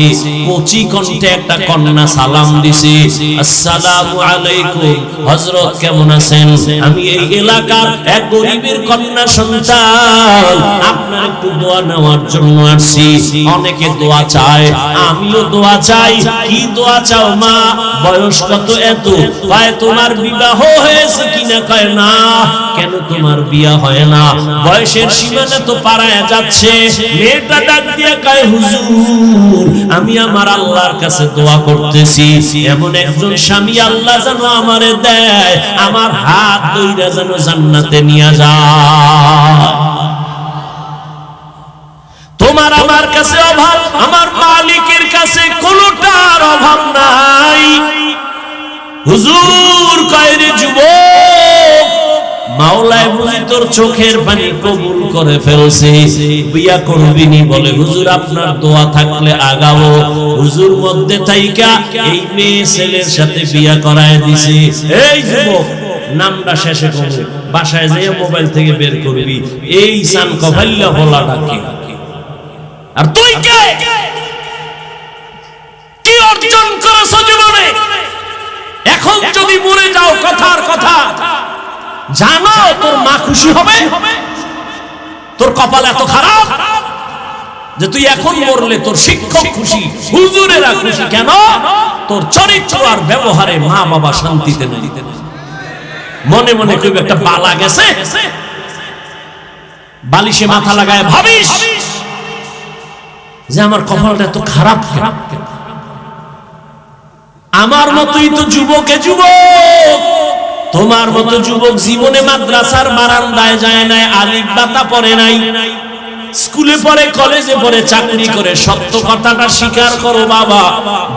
কচি কণ্ঠে একটা কন্যা সালাম দিছে, আসসালামু আলাইকুম হযরত কেমন আছেন? আমি এই এলাকার এক গরিবের কন্যা সন্তান, আপনার একটু দোয়া নেওয়ার জন্য আসছি। অনেকে দোয়া চায়, আমিও দোয়া চাই। কি দোয়া চাও মা? বয়স কত? এত। কয় তোমার বিবাহ হয়েছে কিনা? কয় না। কেন তোমার বিয়া হয় না? বয়সের সীমানা তো পারায়া যাচ্ছে। মেয়েটা ডাক দিয়ে কয় হুজুর আমি আমার আল্লাহর কাছে দোয়া করতেছি এমন একজন স্বামী আল্লাহ যেন আমারে দেয়, আমার হাত ধইরা যেন জান্নাতে নিয়ে যায়। তোমার আমার কাছে অভাব, আমার মালিকের কাছে কোনটার অভাব নাই। হুজুর কয় রে যুবক, মাওলায় বুঝি তোর চোখের পানি কবুল করে ফেলছে, বিয়া করবিনি? বলে হুজুর আপনার দোয়া থাকলে আগাবো। হুজুর মধ্যে থাইকা এই মেয়ে ছেলের সাথে বিয়া করায় দিছে। এই যুবক নামটা শেষে করবি, বাসায় যেয়ে মোবাইল থেকে বের করবি, এই সান কফাইল্লা বলা ডাকে। আর তুই কে? কি অর্জন করেছ জীবনে? এখন যদি মরে যাও কথার কথা জানো তোর মা খুশি হবে? তোর কপাল এত খারাপ যে তুই এখন মরলে তোর শিক্ষক খুশি, হুজুরেরা খুশি। কেন? তোর চরিত্র আর ব্যবহারে মা বাবা শান্তিতে নেই। মনে মনে কইবে একটা বালা গেছে, বালিশে মাথা লাগায় ভাবিস যে আমার কপালটা এত খারাপ কেন? আমার মতোই তো যুবকে যুবক, তোমার মতো যুবক জীবনে মাদ্রাসার বারান্দায় যায় নাই, আলিফ বাতা পড়ে নাই, স্কুলে পড়ে, কলেজে পড়ে, চাকরি করে। সত্য কথাটা স্বীকার করো বাবা,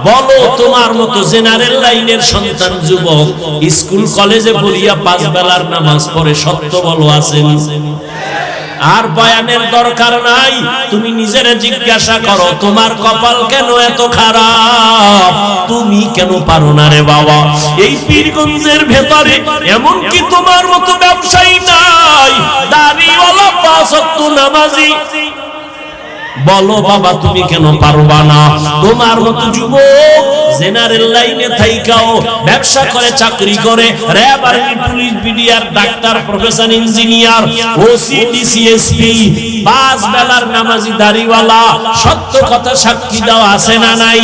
বলো তোমার মতো জেনারেল লাইনের সন্তান যুবক স্কুল কলেজে পড়িয়া 5 বেলার নামাজ পড়ে, সত্য বলো আছেন? আর বয়ানের দরকার নাই। তুমি নিজের জিজ্ঞাসা করো, তোমার কপাল কেন এত খারাপ? তুমি কেন পারো না রে বাবা? এই পীরগঞ্জের ভেতরে এমন কি তোমার মতো ব্যবসায়ী নাই, দাড়িওয়ালা, পাঁচ ওয়াক্ত নামাজি? বলো বাবা, তুমি কেন পারবা না? তোমার মতো যুবক জেনারেল লাইনে থাইকাও ব্যবসা করে, চাকরি করে, RAB, army, police, BDR, doctor, professor, engineer, OC, DC SP, পাঁচ বেলার নামাজি দাড়িওয়ালা, সত্য কথা সাক্ষী দাও, আছে না নাই?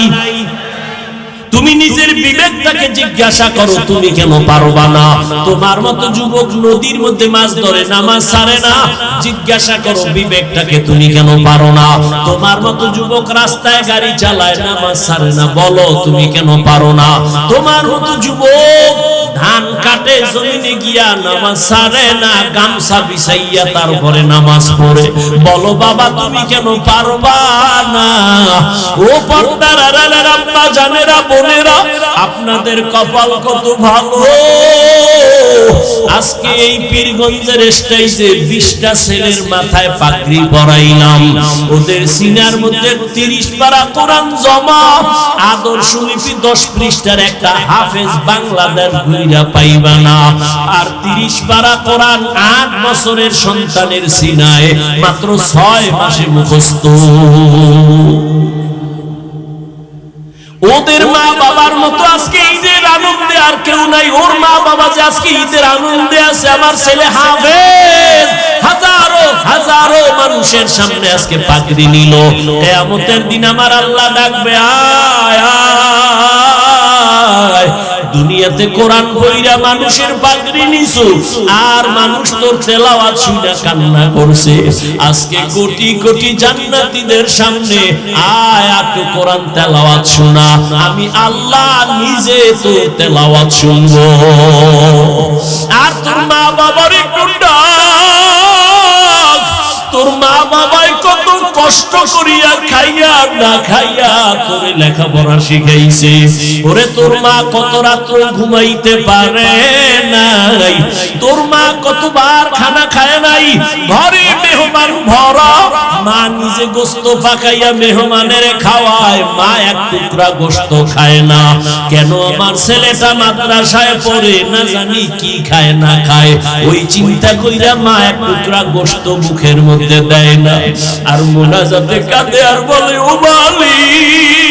তুমি নিজের বিবেকটাকে জিজ্ঞাসা করো, তুমি কেন পারবা না? তোমার মতো যুবক নদীর মধ্যে মাছ ধরে, নামাজ ছাড়ে না, জিজ্ঞাসা করো বিবেকটাকে, তুমি কেন পারো না? তোমার মতো যুবক রাস্তায় গাড়ি চালায়, নামাজ ছাড়ে না, বলো তুমি কেন পারো না? তোমার মতো যুবক ধান কাটে, জমিনে গিয়া নামাজ ছাড়ে না, গামছা বিছাইয়া তারপরে নামাজ পড়ে, বলো বাবা তুমি কেন পারবা না? ও পর্দার আড়ালের আব্বা জানেরা, বোনেরা, আপনাদের কপাল কত ভালো। আজকে এই পীরগঞ্জের স্টেজে 20টা ছেলের মাথায় পাগড়ি পরাইলাম, ওদের সিনার মধ্যে 30 পারা কোরআন জমা, আদর্শ লিপি 10 পৃষ্ঠার একটা হাফেজ বাংলাদেশ ঘুইরা পাইবা না। আর 30 পারা কোরআন 8 বছরের সন্তানের সিনায় মাত্র 6 মাসে মুখস্থ। ওদের মা বাবার মতো আজকে ঈদের আনন্দে আর কেউ নাই। ওর মা বাবা যে আজকে ঈদের আনন্দে আছে, আমার ছেলে হাফেজ হাজারো হাজারো মানুষের সামনে আজকে পাগড়ি নিল। কিয়ামতের দিন আমার আল্লাহ ডাকবে, আয় আয়, দুনিয়াতে কোরআন পড়িয়া মানুষের পাগড়ি নিছো, আর মানুষ তোর তেলাওয়াত শুনে কান্না করছে। আজকে কোটি কোটি জান্নাতীদের সামনে আয়, একটু কোরআন তেলাওয়াত শোনা, আমি আল্লাহ নিজে তোর তেলাওয়াত শুনবো। আর তোর মা বাবার একটু ডাক, তোর মা বাবাই কত কষ্ট করিয়া খাইয়া না খাইয়া তোরে লেখাপড়া শিখাইছে। ওরে তোর মা কত রাত্র ঘুমাইতে পারে নাই, তোর মা কতবার খানা খায় নাই, ঘরে মেহমান ভরা, মা নিজে গোশত পাকাইয়া মেহমানের খাওয়ায়, মা এক টুকরা গোশত খায় না। কেন আমার ছেলেটা মাদ্রাসায় পড়ে, না জানি কি খায় না খায়, ওই চিন্তা কইরা মা এক টুকরা গোশত মুখের মধ্যে দেয় না। আর মোনাজাতে কাঁদে আর বলে, ও মালিক,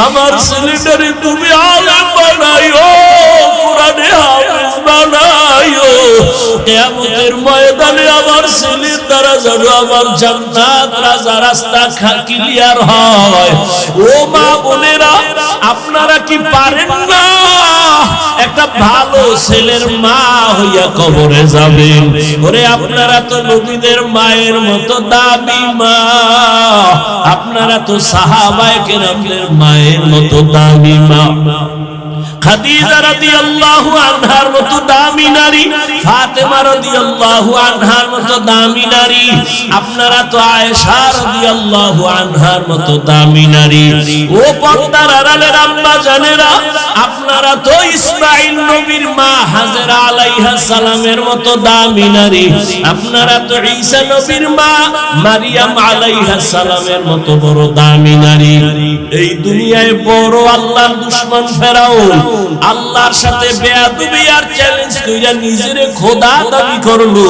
আমার ছেলেটারে তুমি আলেম বানাইও, কোরআনে হাফেজ বানাইও, কিয়ামতের ময়দানে আমার ছেলের দ্বারা যেন আমার জান্নাত রাস্তা ক্লিয়ার হয়। ও মা বোনেরা, আপনারা কি পারেন না একটা ভালো ছেলের মা হইয়া কবরে যাবেন? ওরে আপনারা তো নবীদের মায়ের মতো দামি মা, আপনারা তো সাহাবায়ে কেরামের মায়ের মতো দামি মা। খাদিজা রাদিয়াল্লাহু আনহার মতো দামি নারী, ফাতেমা রাদিয়াল্লাহু আনহার মতো দামি নারী, আপনারা তো আয়েশা রাদিয়াল্লাহু আনহার মতো দামি নারী। ও পর্দার আড়ালের আম্মা জানেরা, আপনারা তো ইসমাঈল নবীর মা হাজেরা আলাইহিস সালামের মতো দামি নারী, আপনারা তো ঈসা নবীর মা মারিয়াম আলাইহিস সালামের মতো বড় দামি নারী। এই দুনিয়ায় বড় আল্লাহর দুশমন ফেরাউন আল্লাহর সাথে বেয়াদবি আর চ্যালেঞ্জ কইরা নিজেরে খোদা দাবি করলো।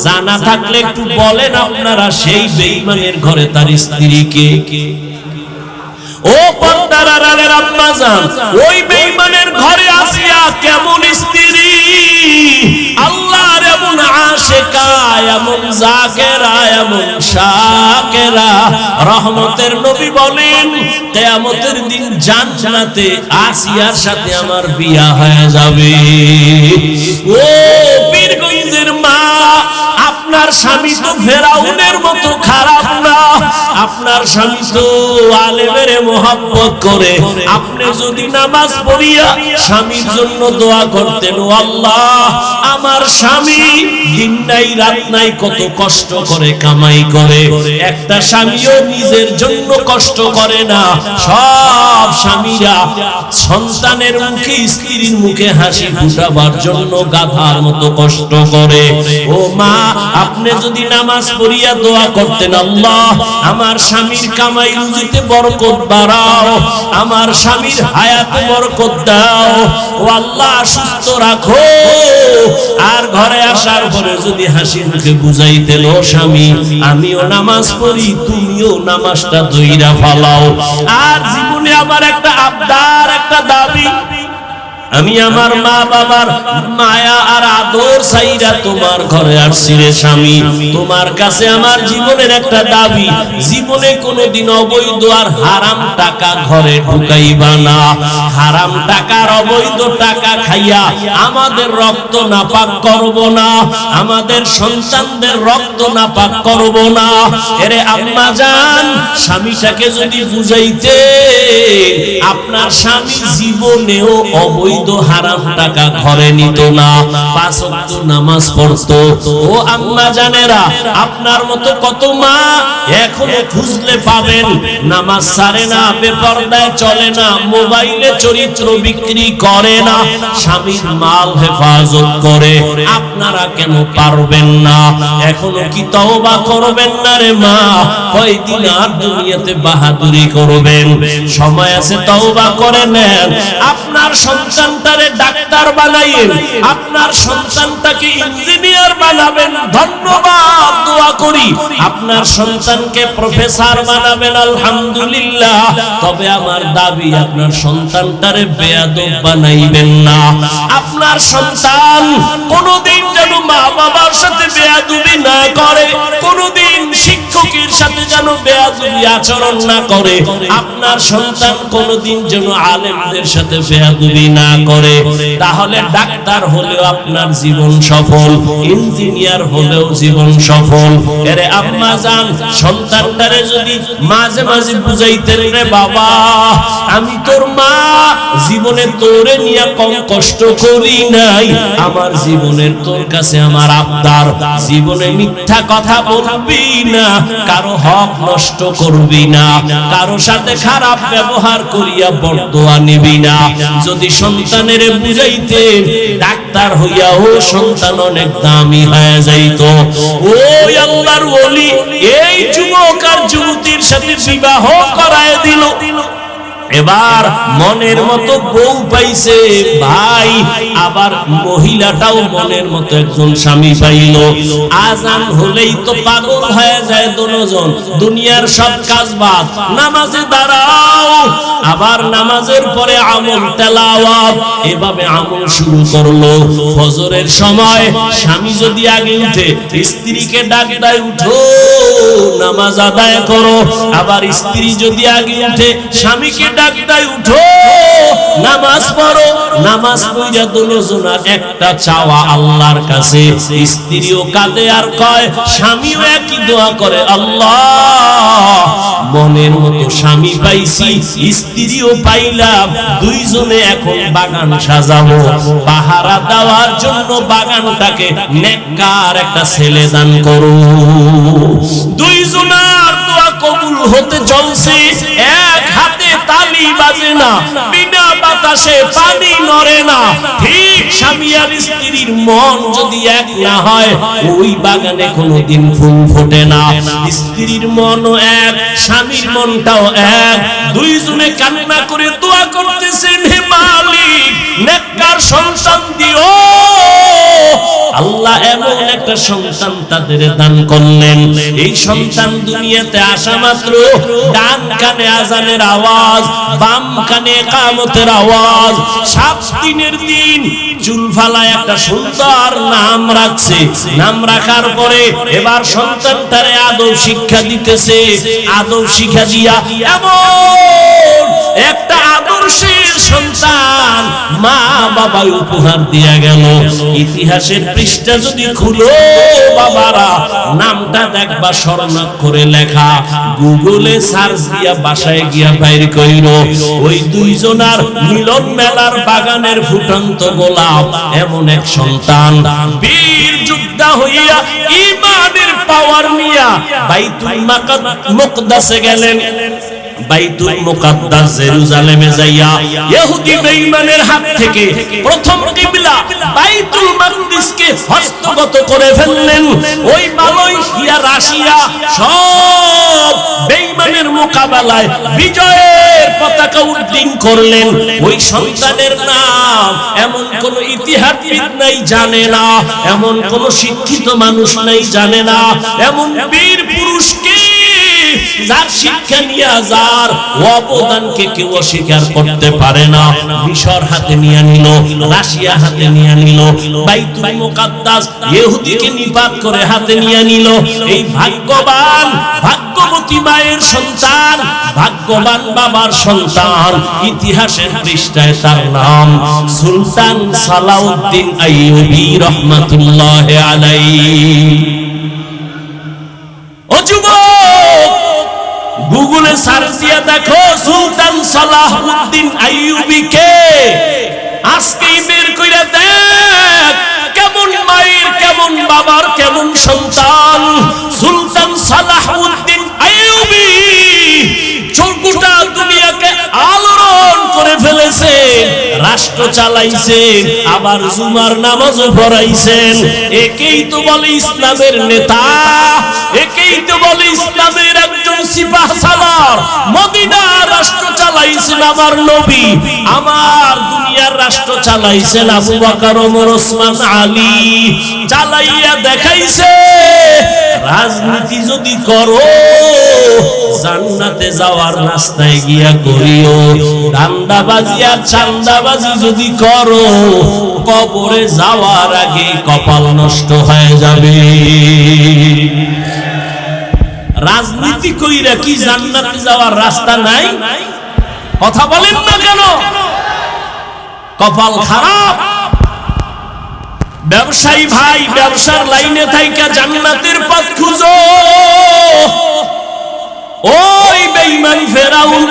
জানা থাকলে একটু বলেন আপনারা, সেই বেঈমানের ঘরে তার স্ত্রী কে? ও পর্দার আড়ালের আম্মা জান, ওই বেঈমানের ঘরে আসিয়া কেমন স্ত্রী, আল্লাহর এমন আশিকা, এমন জাকেরা, এমন শাকেরা। রহমতের নবী বলেন, কিয়ামতের দিন জান্নাতে আসিয়ার সাথে আমার বিয়া হয়ে যাবে। ও পীরগঞ্জের মা, আপনার স্বামী তো ফেরাউনের মতো খারাপ না, আপনার স্বামী তো আলেমের মোহাব্বত করে। আপনি যদি নামাজ পড়িয়া স্বামীর জন্য দোয়া করতেন, ও আল্লাহ, আমার স্বামী দিন নাই রাত নাই কত কষ্ট করে কামাই করে, একটা স্বামীও নিজের জন্য কষ্ট করে না। সব স্বামীরা সন্তানের মুখে, স্ত্রীর মুখে হাসি ফুটাবার জন্য গাধার মতো কষ্ট করে। ও মা, আপনি যদি নামাজ পড়িয়া দোয়া করতেন, আল্লাহ আমার স্বামীর কামাই রুজিতে বরকত বাড়াও, আমার স্বামীর হায়াতে বরকত দাও, ও আল্লাহ সুস্থ রাখো, আর ঘরে আসার পরে যদি হাসি মুখে বুঝাইতেন, ও স্বামী আমিও নামাজ পড়ি, তুমিও নামাজটা ধইরা ফালাও। আর জীবনে আমার একটা আবদার, একটা দাবি, আমি আমার মা বাবার মায়া আর আদর চাইরা তোমার ঘরে আসছি রে স্বামী। তোমার কাছে আমার জীবনের একটা দাবি, জীবনে কোনোদিন অবৈধ আর হারাম টাকা ঘরে ঢুকাইবা না, হারাম টাকার অবৈধ টাকা খাইয়া আমাদের রক্ত নাপাক করব না, আমাদের সন্তানদের রক্ত নাপাক করব না। এরে আম্মা জান, স্বামীটাকে যদি বুঝাইতে, আপনার স্বামী জীবনেও অবৈধ হারাম টাকা ঘরে নিত না, 5 ওয়াক্ত নামাজ পড়তো। ও আম্মা জানেরা, আপনার মতো কত মা এখনো খুঁজলে পাবেন, নামাজ ছাড়ে না, বেপরদায় চলে না, মোবাইলে চরিত্র বিক্রি করে না, স্বামীর মাল হেফাজত করে। আপনারা কেন পারবেন না? এখনো কি তওবা করবেন না রে মা? কয়দিন আর দুনিয়াতে বাহাদুরি করবেন? সময় আছে, তওবা করে নেন। আপনার সন্তানটারে ডাক্তার বানাইয়েন, আপনার সন্তানটাকে ইঞ্জিনিয়ার বানাবেন, ধন্যবাদ, দোয়া করি। আপনার সন্তানকে প্রফেসর বানাবেন, আলহামদুলিল্লাহ। তবে আমার দাবি, আপনার সন্তানটারে বেয়াদব বানাইবেন না। আপনার সন্তান কোনোদিন যেন মা বাবার সাথে বেয়াদবি না করে, কোনোদিন শিক্ষকের সাথে যেন বেয়াদবি আচরণ না করে। আপনার সন্তান কোনোদিন যেন আলেমদের সাথে বেয়াদবি না করে। তাহলে ডাক্তার হলেও আপনার জীবন সফল, ইঞ্জিনিয়ার হলেও জীবন সফল। এরে আম্মা জান, সন্তানটারে যদি মাঝে মাঝে বুঝাইতেন, রে বাবা আমি তোর মা, জীবনে তোরে নিয়ে কম কষ্ট করি নাই, আমার জীবনের তোর কাছে আমার আবদার, জীবনে মিথ্যা কথা বলবি না, কারো হক নষ্ট করবি না, কারো সাথে খারাপ ব্যবহার করিয়া বরদোয়া নিবি না। যদি সন্তানের বুঝাইতেন, ডাক্তার হইয়াও সন্তান অনেক দামি হয়ে যাইত। ওই আল্লাহর ওলি এই যুবক আর যুবতীর সাথে বিবাহ করায় দিল। এবার মনের মতো বউ পাইছে ভাই, আবার মহিলাটাও মনের মতো একজন স্বামী পাইল। আজান হলেই তো পাগল হয়ে যায় দুজন, দুনিয়ার সব কাজ বাদ, নামাজে দাঁড়াও, আবার নামাজের পরে আমল তেলাওয়াত, এভাবে আমল শুরু করলো। ফজরের সময় স্বামী যদি আগে উঠে, স্ত্রীকে ডাক দেয়, উঠো নামাজ আদায় করো। আবার স্ত্রী যদি আগে উঠে, স্বামীকে ডাক দেয়, উঠো নামাজ পড়ো। নামাজ পড়িয়া দুজনের একটা চাওয়া আল্লাহর কাছে, স্ত্রীও কাঁদে আর কয়, স্বামীও একই দোয়া করে, আল্লাহ মনের মতো স্বামী পাইছি, স্ত্রীও পাইলাম, দুইজনে এখন বাগান সাজাবো, পাহারা দেওয়ার জন্য বাগানটাকে নেককার একটা ছেলে দান করো। দুইজনের দোয়া কবুল হতে চলছে, এক হাতে তালি বাজে না, বিনা বাতাসে পানি নড়ে না। ঠিক স্বামী আর স্ত্রীর মন যদি এক না হয়, ওই বাগানে কোনোদিন ফুল ফোটে না। স্ত্রীর মনও এক, স্বামীর মনটাও এক, দুইজনে কান্না করে দোয়া করতেছেন, হে মালিক নেককার সন্তান দিও। আল্লাহ এমন একটা সন্তান তাদের দান করলেন। এই সন্তান দুনিয়াতে আসা মাত্র ডান কানে আজানের আওয়াজ, বাম কানে ইকামতের আওয়াজ। 7 দিনের দিন চুল ফালায় একটা সুন্দর নাম রাখছে। নাম রাখার পরে এবার সন্তানটারে আদব শিক্ষা দিতেছে। আদব শিক্ষা দিয়া এমন একটা আদর্শের সন্তান মা বাবা উপহার দিয়া গেল। ইতিহাসের পৃষ্ঠা যদি খুলো বাবারা, নামটা দেখবা স্বর্ণাক্ষরে লেখা, গুগলে সার্চ দিয়া বাসায় গিয়া বাইর কইরো, ওই দুইজনার মিলন মেলার বাগানের ফুটন্ত গোলাপ এমন এক সন্তান। বীর যোদ্ধা হইয়া ইমানের পাওয়ার নিয়া বাইতুল মুকদ্দাসে গেলেন। বাইতুল মুকাদ্দাস জেরুজালেমে যাইয়া ইহুদি বেঈমানের হাত থেকে প্রথম কিবলা বাইতুল মাকদিসকে হস্তগত করে ফেললেন। ওই মালয়েশিয়া, রাশিয়া সব বেঈমানের মোকাবেলায় বিজয়ের পতাকা উড্ডীন করলেন। ওই সন্তানের নাম এমন কোন ইতিহাসবিদ নাই জানে না, এমন কোন শিক্ষিত মানুষ নাই জানে না, এমন বীর পুরুষকে যার শিক্ষা নিয়ে যার অবদানকে কেউ অস্বীকার করতে পারে না। মিশর হাতে নিয়ে নিল, রাশিয়া হাতে নিয়ে নিল, বাইতুল মুকাদ্দাস ইহুদিকে নিপাত করে হাতে নিয়ে নিল। এই ভাগ্যবান ভাগ্যবতী মায়ের সন্তান, ভাগ্যবান বাবার সন্তান, ইতিহাসের পৃষ্ঠায় তার নাম সুলতান সালাউদ্দিন আইয়ুবী রাহমাতুল্লাহি আলাইহি। ও যুবক, গুগলে সার্চ দিয়ে দেখো সুলতান সালাউদ্দিন আইয়ুবী কে। আজকেই বের কইরা দেখ কেমন মায়ের, কেমন বাবার, কেমন সন্তান। সুলতান সালাউদ্দিন আইয়ুবী গোটা দুনিয়াকে আলোড়ন করে ফেলেছে, রাষ্ট্র চালাইছেন, আবার জুমার নামাজও পড়াইছেন। একেই তো বলে ইসলামের নেতা, একেই তো বলে ইসলামের একজন সিপাহসালার। মদিনার রাষ্ট্র চালাইছেন আমার নবী, আমার দুনিয়ার রাষ্ট্র চালাইছেন আবু বকর, ওমর, ওসমান, আলী। চালাইয়া দেখাইছে রাজনীতি যদি করো জান্নাতে যাওয়ার রাস্তায় গিয়া করিও, দান্দাবাজি আর চান্দাবাজি যদি করো কবরে যাওয়ার আগে কপাল নষ্ট হয়ে যাবে। রাজনীতি কইরা কি জান্নাতে যাওয়ার রাস্তা নাই? কথা বলেন না কেন? কপাল খারাপ। ব্যবসায়ী ভাই, ব্যবসার লাইনে থাইকা জান্নাতের পথ খুঁজো। ওই বেঈমান ফেরাউন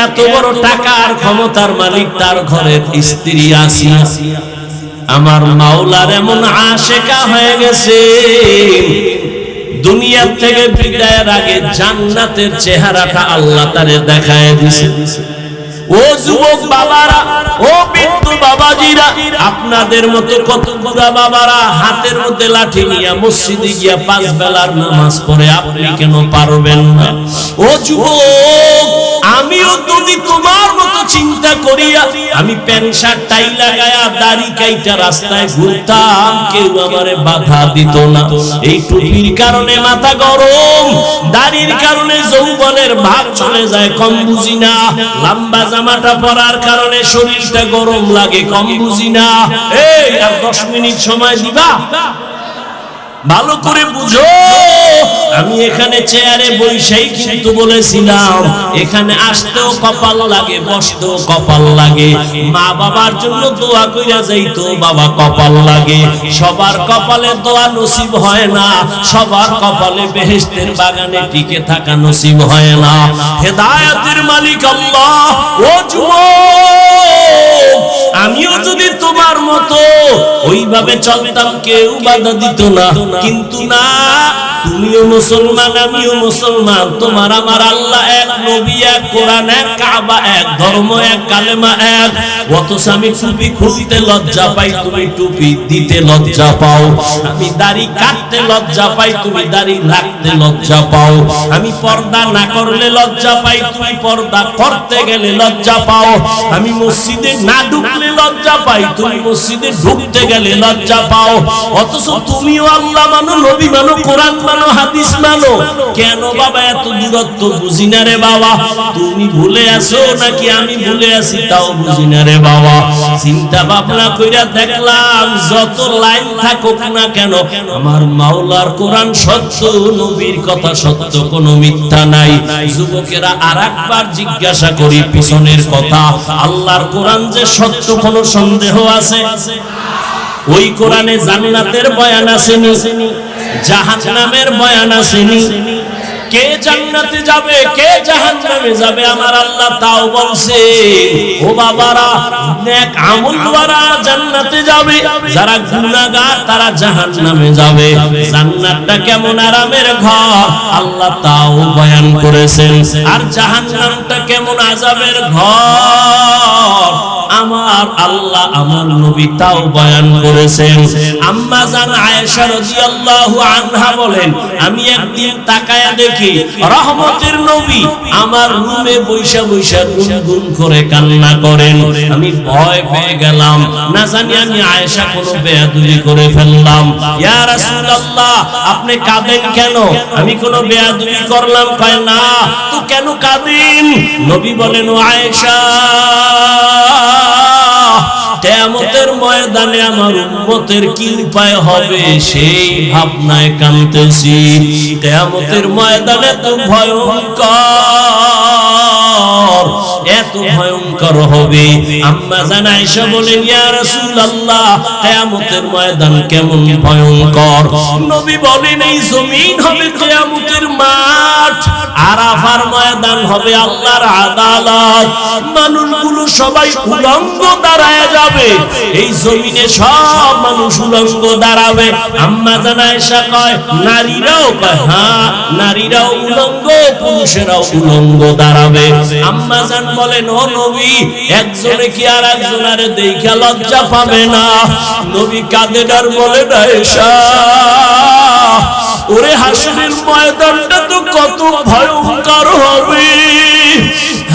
এত বড় টাকার ক্ষমতার মালিক, তার ঘরের স্ত্রী আসিয়া আমার মাওলার এমন আশেকা হয়ে গেছে, দুনিয়ার থেকে বিদায়ের আগে জান্নাতের চেহারাটা আল্লাহ তারে দেখায় দিয়েছে। ও যুবক বাবারা, ও বৃদ্ধ বাবাজিরা, আপনাদের মতো কত বুড়া বাবারা হাতের মধ্যে লাঠি নিয়ে মসজিদে গিয়া 5 বেলার নামাজ পড়ে, আপনি কেন পারবেন না? ও যুবক, আমিও যদি তোমার মতো চিন্তা করিয়া আমি প্যান্ট শার্ট টাই লাগায়া দাড়ি কাইটা রাস্তায় ঘুরতাম, কেউ আমারে বাধা দিত না। এই টুপির কারণে মাথা গরম, দাড়ির কারণে যৌবনের ভাব চলে যায়, কম বুঝি না। লম্বা জামাটা পরার কারণে শরীরটা গরম লাগে, কম বুঝি না। এই আর 10 মিনিট সময় দিবা? ভালো করে বুঝো, আমি এখানে চেয়ারে বইসাই কিন্তু বলেছিলাম এখানে আসতেও কপাল লাগে, বসতেও কপাল লাগে। মা বাবার জন্য দোয়া কইরা যাইতো, বাবা কপাল লাগে। সবার কপালে দোয়া নসিব হয় না, সবার কপালে বেহেশতের বাগানে টিকে থাকা নসিব হয় না। হেদায়েতের মালিক আল্লাহ। ও যুবক, আমিও যদি তোমার মতো ওইভাবে চলতাম কেউ বাধা দিত না, কিন্তু না, তুমিও মুসলমান, আমিও মুসলমান, তোমার আমার আল্লাহ এক, নবী এক, কোরআন এক, কাবা এক, ধর্ম এক, কালেমা এক। অথচ আমি টুপি খুলতে লজ্জা পাই, তুমি টুপি দিতে লজ্জা পাও। আমি দাড়ি কাটতে লজ্জা পাই, তুমি দাড়ি রাখতে লজ্জা পাও। আমি পর্দা না করলে লজ্জা পাই, তুমি পর্দা করতে গেলে লজ্জা পাও। আমি মসজিদে না ঢুকলে লজ্জা পাই, তুমি মসজিদে ঢুকতে গেলে লজ্জা পাও। অথচ তুমিও আল্লাহ মানো, নবী মানো, কোরআন মানো, হাদিস মানো। কেন বাবা এত দূরত্ব? বুঝি না রে বাবা। তুমি ভুলে আসো নাকি আমি ভুলে আসি তাও বুঝি না রে বাবা। চিন্তা ভাবনা কইরা দেখলাম যত লাইন থাকুক না কেন আমার মাওলার কোরআন সত্য, নবীর কথা সত্য, কোনো মিথ্যা নাই। যুবকেরা আরেকবার জিজ্ঞাসা করি পিছনের কথা, আল্লাহর কোরআন যে সত্য কোনো সন্দেহ আছে? ওই কোরআনে জান্নাতের বয়ান আসেনি, জাহান্নামের বয়ান আসেনি, কে জান্নাতে যাবে কে জাহান্নামে যাবে আমার আল্লাহ তাও বলছে। ও বাবারা, নেক আমলওয়ালা জান্নাতে যাবে, যারা গুনাহগার তারা জাহান্নামে যাবে। জান্নাতটা কেমন আরামের ঘর আল্লাহ তাও বয়ান করেছেন, আর জাহান্নামটা কেমন আযাবের ঘর আমার আল্লাহ আমার নবী তাও বয়ান করেছেন। আম্মা জান আয়েশা রাদিয়াল্লাহু আনহা বলেন, আমি একদিন তাকায়া দেখি রহমতের নবী আমার রুমে বৈশা বৈশা গুনগুন করে কান্না করেন। আমি ভয় পেয়ে গেলাম, না জানি আমি আয়েশা কোনো বেয়াদবি করে ফেললাম। ইয়া রাসূলুল্লাহ, আপনি কাঁদেন কেন? আমি কোনো বেয়াদবি করলাম? কয় না। তো কেন কাঁদেন? নবী বলেন, ও আয়েশা, কিয়ামতের ময়দানে আমার উম্মতের কি উপায় হবে সেই ভাবনায় কাঁদতেছি। কিয়ামতের ময়দানে তো ভয়ঙ্কর, এত ভয়ঙ্কর হবে। আম্মা জান আয়েশা বলেন, ইয়া রাসূলুল্লাহ, কিয়ামতের ময়দান কেমন ভয়ঙ্কর? নবী বলেন, এই জমিন হবে কিয়ামতের মাঠ, আরাফার ময়দান হবে আল্লাহর আদালত। মানুষগুলো সবাই উলঙ্গ দাঁড়ায় যাবে, এই জমিনে সব মানুষ উলঙ্গ দাঁড়াবে। আম্মা জান আয়েশা কয়, নারীরাও? কয় হ্যাঁ, নারীরাও উলঙ্গ, পুরুষেরাও উলঙ্গ দাঁড়াবে। আম্মা জান বলেন, ও নবী, একজনে কি আর একজনের দেখে লজ্জা পাবে না? নবী কাঁদেন আর বলেন, আয়েশা, ওরে হাসরের ময়দানটা তো কত ভয়ঙ্কর হবে।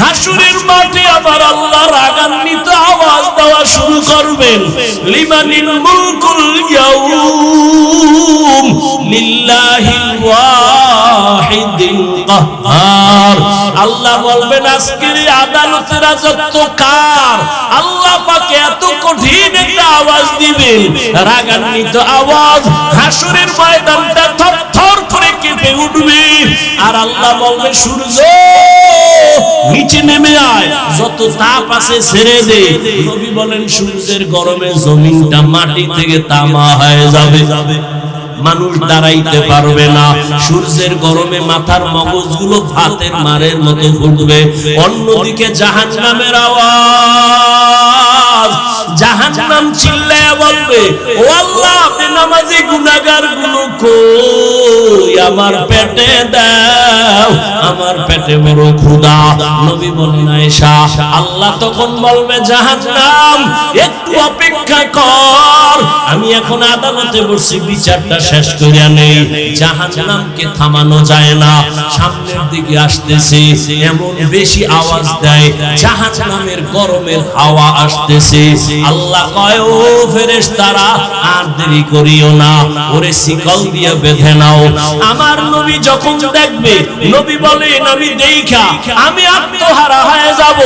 হাসরের মাঠে আবার আল্লাহ রাগান্বিত আওয়াজ দেওয়া শুরু করবেন, লিমানিল মুলকুল ইয়াউম লিল্লাহিল ওয়াহিদিল কাহ্হার। আল্লাহ বলবেন, আজকের আদালতের রাজত্ব কার? আল্লাহ পাক এত কঠিন একটা আওয়াজ দিবেন, রাগান্বিত আওয়াজ, হাসরের ময়দানটা থরথর করে কেঁপে উঠবে। আর আল্লাহ বলবে, সূর্য নিচে নেমে আয়, যত তাপ আছে ছেড়ে দে। নবী বলেন, সূর্যের গরমে জমিনটা মাটি থেকে তামা হয়ে যাবে, মানুষ দাঁড়াইতে পারবে না। সূর্যের গরমে মাথার মগজগুলো ভাতের মারের মতো ফুটবে। অন্যদিকে জাহান্নামের আওয়াজ, জাহান্নাম চিল্লায়া বলবে, ও আল্লাহ, বেনামাজি গুনাহগার গুলো কই? আমার পেটে দাও, আমার পেটে বড় ক্ষুধা। নবী বলেন, আয়েশা, আল্লাহ তখন বলবে, জাহান্নাম একটু অপেক্ষা কর, আমি এখন আদালতে বসে বিচারটা শেষ করিয়া নেই। জাহান্নামকে থামানো যায় না, সামনের দিকে আসতেছে, এমন বেশি আওয়াজ দেয়, জাহান্নামের গরমের হাওয়া আসতেছে। আল্লাহ কয়, ও ফেরেশতারা, আর দেরি করিও না, ওরে শিকল দিয়ে বেঁধে নাও। আমার নবী যখন দেখবে, নবী বলেন, আমি দেখা আমি আত্মহারা হয়ে যাব।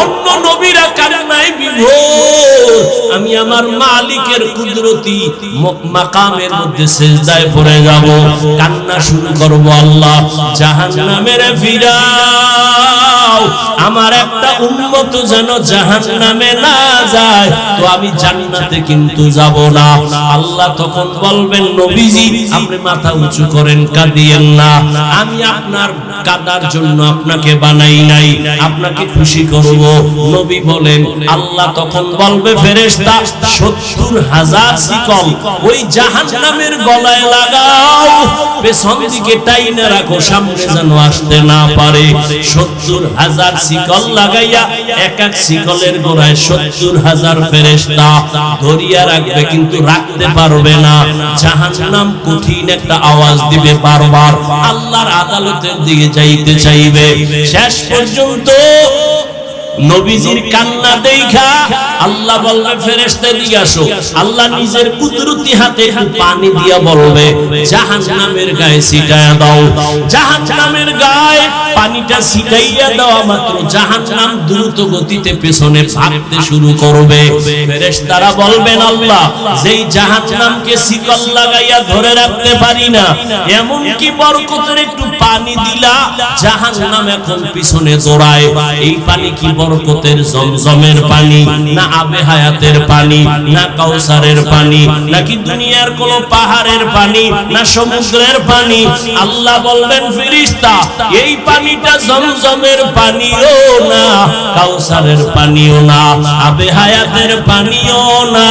অন্য নবীরা কান্নায় বিভোর, আমি আমার মালিকের কুদরতি মাকামের মধ্যে সিজদায় পড়ে যাব, কান্না শুরু করব, আল্লাহ জাহান্নামের ফিরাও, আমার একটা উম্মত যেন জাহান্নামে না যায়, তো আমি জান্নাতে কিন্তু যাব না। আল্লাহ তখন বলবেন, নবীজি, আপনি মাথা উঁচু করেন, কাঁদিয়েন না, আমি আপনার কাঁদার জন্য আপনাকে বানাই নাই, আপনাকে খুশি করব। নবী বলেন, আল্লাহ তখন বলবে, ফেরেশতা ৭০,০০০ শিকল ওই জাহান্নামের গলায় লাগাও, পেছন দিকে টাইনা রাখো, সামনে যেন আসতে না পারে। ৭০,০০০ শিকল লাগাইয়া এক এক শিকলের গোড়ায় ৭০,০০০ ফেরেশতা ধরিয়া রাখবে, কিন্তু রাখতে পারবে না। জাহান্নাম কঠিন একটা আওয়াজ দিবে, বারবার আল্লাহর আদালতের দিকে যাইতে চাইবে। শেষ পর্যন্ত নবীজির কান্না দেখা আল্লাহ বলবে, ফেরেশতা দিকে আসো। আল্লাহ নিজের কুদরতি হাতে পানি দিয়া বলবে, জাহান্নামের গায়ে ছিটায়া দাও। জাহান্নামের গায়ে পানিটা ছিটাইয়া দেওয়া মাত্র জাহান্নাম দ্রুত গতিতে পেছনে ভাগতে শুরু করবে। ফেরেশতারা বলবেন, আল্লাহ, যেই জাহান্নামকে শিকল লাগাইয়া ধরে রাখতে পারি না, এমন কি বরকতের একটু পানি দিলা, জাহান্নাম এখন পিছনে দৌড়ায়, এই পানি কি বরকতের জমজমের পানি, না আবে হায়াতের পানি, না কাউসারের পানি, নাকি দুনিয়ার কোন পাহাড়ের পানি, না সমুদ্রের পানি? আল্লাহ বলবেন ফেরেশতা এই পানিটা জমজমের পানিও না, কাউসারের পানিও না, আবে হায়াতের পানিও না,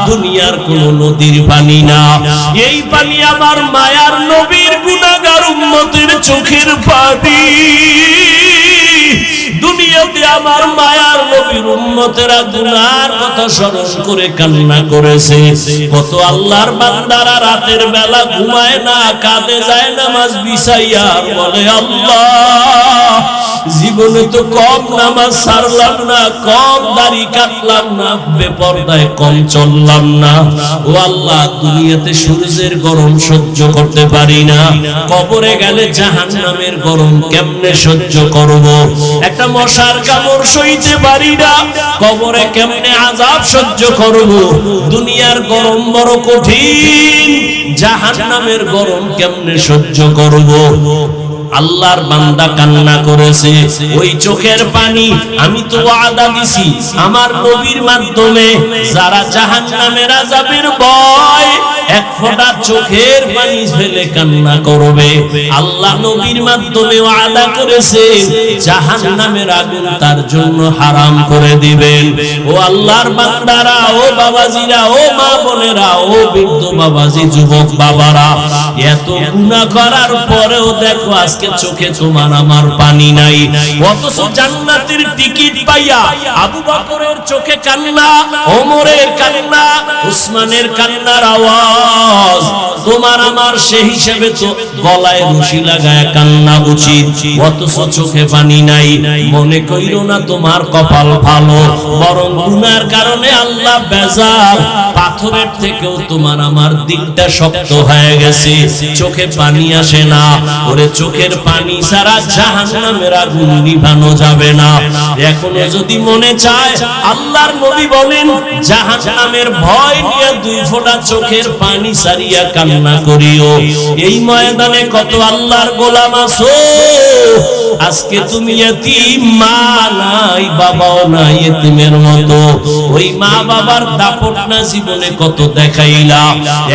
দুনিয়ার কোন নদীর পানি না। এই পানি আমার মায়ার নবীর গুনাহগার উম্মতের চোখের পানি। দুনিয়াতে আমার মায়ার নবীর উম্মতেরা গুনার কথা স্মরণ করে কান্না করেছে। কত আল্লাহর বান্দারা রাতের বেলা ঘুমায় না, কাঁদে, যায় নামাজ বিছাইয়া, বলে আল্লাহ জীবনে তো কম নামাজ ছাড়লাম না, কম দাড়ি কাটলাম না, বেপরদায় কম চললাম না। ও আল্লাহ দুনিয়াতে সূর্যের গরম সহ্য করতে পারি না, কবরে গেলে জাহান্নামের গরম কেমনে সহ্য করব? একটা মশার কামড় সইতে পারি না, কবরে কেমনে আযাব সহ্য করব? দুনিয়ার গরম বড় কঠিন, জাহান্নামের গরম কেমনে সহ্য করব? আল্লাহর বান্দা কান্না করেছে। ওই চোখের পানি আমি তো ওয়াদা দিছি আমার নবীর মাধ্যমে যারা জাহান্নামের আযাবের ভয় এক ফোঁটা চোখের পানি ফেলে কান্না করবে, আল্লাহ নবীর মাধ্যমে ওয়াদা করেছে জাহান্নামের আগুন তার জন্য হারাম করে দিবেন। ও আল্লাহর বান্দারা, ও বাবাজিরা, ও মা বোনেরা, ও বৃদ্ধ বাবাজি, যুবক বাবারা, এত গুনাহ করার পরেও দেখো আজকে চোখে তোমার আমার পানি নাই, অথচ জান্নাতের টিকিট পাইয়া আবু বকরের চোখে কান্না, ওমরের কান্না, উসমানের কান্নার আওয়াজ, তোমার আমার সেই হিসেবে তো গলায় রশি লাগায় কান্না উচিত, অথচ চোখে পানি নাই। মনে কইরো না তোমার কপাল ভালো, বরং গুনার কারণে আল্লাহ বেজার, পাথরের থেকেও তোমার আমার দিকটা শক্ত হয়ে গেছে, চোখে পানি আসে না। ওরে চোখের পানি ছাড়া জাহান্নামের আগুন নিভানো যাবে না। এখনো যদি মনে চায়, আল্লাহর নবী বলেন জাহান্নামের ভয় নিয়ে দুই ফোঁটা চোখের পানি সারিয়া কান্না করিও। এই ময়দানে কত আল্লাহর গোলাম আছো, আজকে তুমি এতিম, মা নাই, বাবাও নাই, এতিমের মতো। ওই মা বাবার দাপট না জীবনে কত দেখাইলা,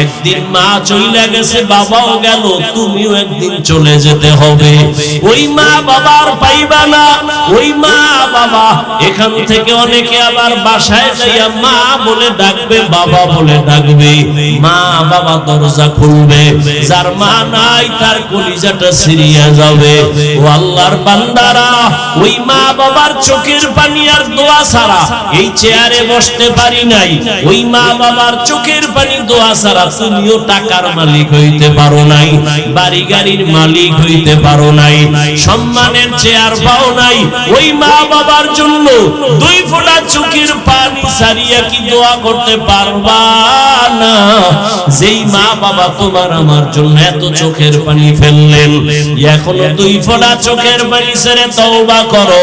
একদিন মা চলে গেছে, বাবাও গেল, তুমিও একদিন চলে যেতে হবে। ওই মা বাবার পাইবা না, ওই মা বাবা এখান থেকে অনেকে আবার বাসায় যাইয়া মা বলে ডাকবে, বাবা বলে ডাকবে, মা বাবা দরজা খুলবে, যার মা নাই তার কলিজাটা ছিঁড়িয়া যাবে। ও আল্লাহর বান্দারা, ওই মা বাবার চোখের পানি আর দোয়া ছাড়া এই চেয়ারে বসতে পারি নাই। ওই মা বাবার চোখের পানি দোয়া ছাড়া তুমিও টাকার মালিক হইতে পারো নাই, বাড়ি গাড়ির মালিক হইতে পারো নাই, সম্মানের চেয়ার পাও নাই। ওই মা বাবার জন্য দুই ফোঁটা চোখের পানি সারিয়া কি দোয়া করতে পারবা না? যেই মা বাবা তোমার আমার জন্য এত চোখের পানি ফেললেন, এখনো দুই ফোঁটা চোখের পানি ছেড়ে তওবা করো।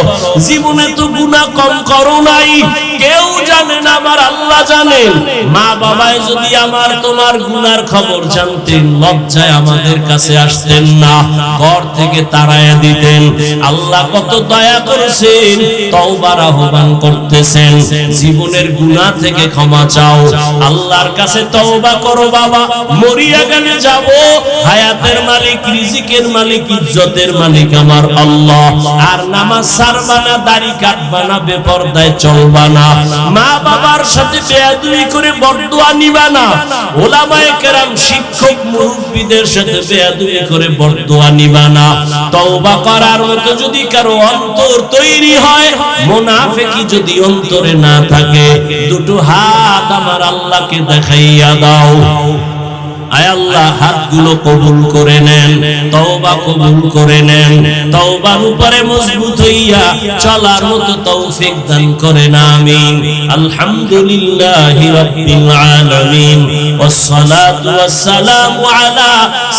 জীবনে তো গুনাহ কম করো নাই, কেউ জানে না, আমার আল্লাহ জানেন। মা বাবায় যদি আমার তোমার গুনার খবর জানতেন, লজ্জায় আমাদের কাছে আসতেন না, ঘর থেকে তাড়াইয়া দিতেন। আল্লাহ কত দয়া করেছেন, তওবার আহ্বান করতেছেন, জীবনের গুনাহ থেকে ক্ষমা চাও, আল্লাহর কাছে তওবা করো। বাবা মরিয়া গেলে যাব, হায়াতের মালিক, রিজিকের মালিক, ইজ্জতের মালিক আমার আল্লাহ। আর নামাজ ছাড়বা না, দাড়ি কাটবা না, বেপরদায় চলবা না, মা বাবার সাথে বেয়াদবি করে বরদোয়া নিবা না, ওলামায়ে কেরাম, শিক্ষক, মুরব্বিদের সাথে বেয়াদবি করে বরদোয়া নিবা না। তওবা করার মতো যদি কারো অন্তর তৈরি হয়, মুনাফিকি যদি অন্তরে না থাকে, দুটো হাত আমার আল্লাহকে দেখাইয়া দাও। আয় আল্লাহ হাতগুলো কবুল করে নেন, তওবা কবুল করে নেন, তওবার উপরে মজবুত হইয়া চলার মতো তৌফিক দান করেন, আমিন। আলহামদুলিল্লাহি রাব্বিল আলামিন, ওয়াসসালাতু ওয়াসসালামু আলা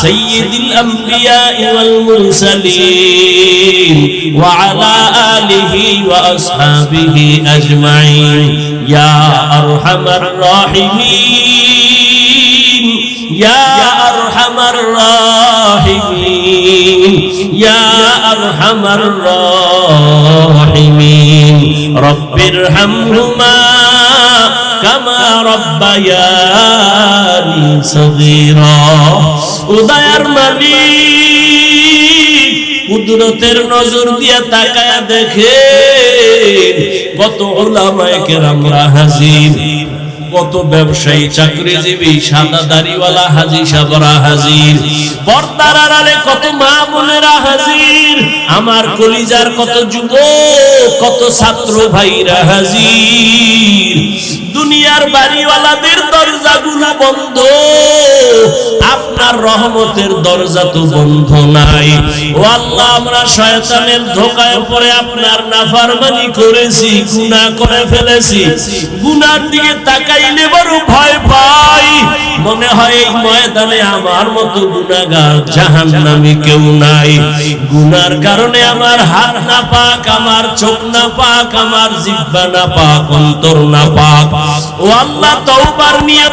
সাইয়্যিদিল আমবিয়া ওয়াল মুরসালিন ওয়া আলা আলিহি ওয়া আসহাবিহি আজমাইন। ইয়া আরহামার রাহিমিন, ইয়া আরহামার রাহিমিন। الراحمين يا أرحم الراحمين رب ارحمهما كما ربياني صغيرا উদয়ার মালিক কুদরতের নজর দিয়ে তাকায়া দেখে কত উলামায়ে কেরামরা হাজির, কত ব্যবসায়ী চাকরিজীবী সাদা দাড়িওয়ালা হাজী সাহেবরা হাজির, পর্দার আড়ালে কত মা বোনেরা হাজির, আমার কলিজার কত যুবক কত ছাত্র ভাইরা হাজির। দুনিয়ার বাড়িওয়ালাদের দরজাগুলো বন্ধ, আপনার রহমতের দরজা তো বন্ধ নাই। ও আল্লাহ, আমরা শয়তানের ধোঁকায় পড়ে আপনার নাফরমানি করেছি, গুনাহ করে ফেলেছি। গুনার দিকে তাকাইলে বড় ভয় পাই, মনে হয় এই ময়দানে আমার মতো গুনাহগার জাহান্নামী কেউ নাই। গুনার কারণে আমার হাত না পাক, আমার চোখ না পাক, আমার জিহ্বা না পাক, অন্তর না পাক। ও আল্লাহ, তওবার নিয়ত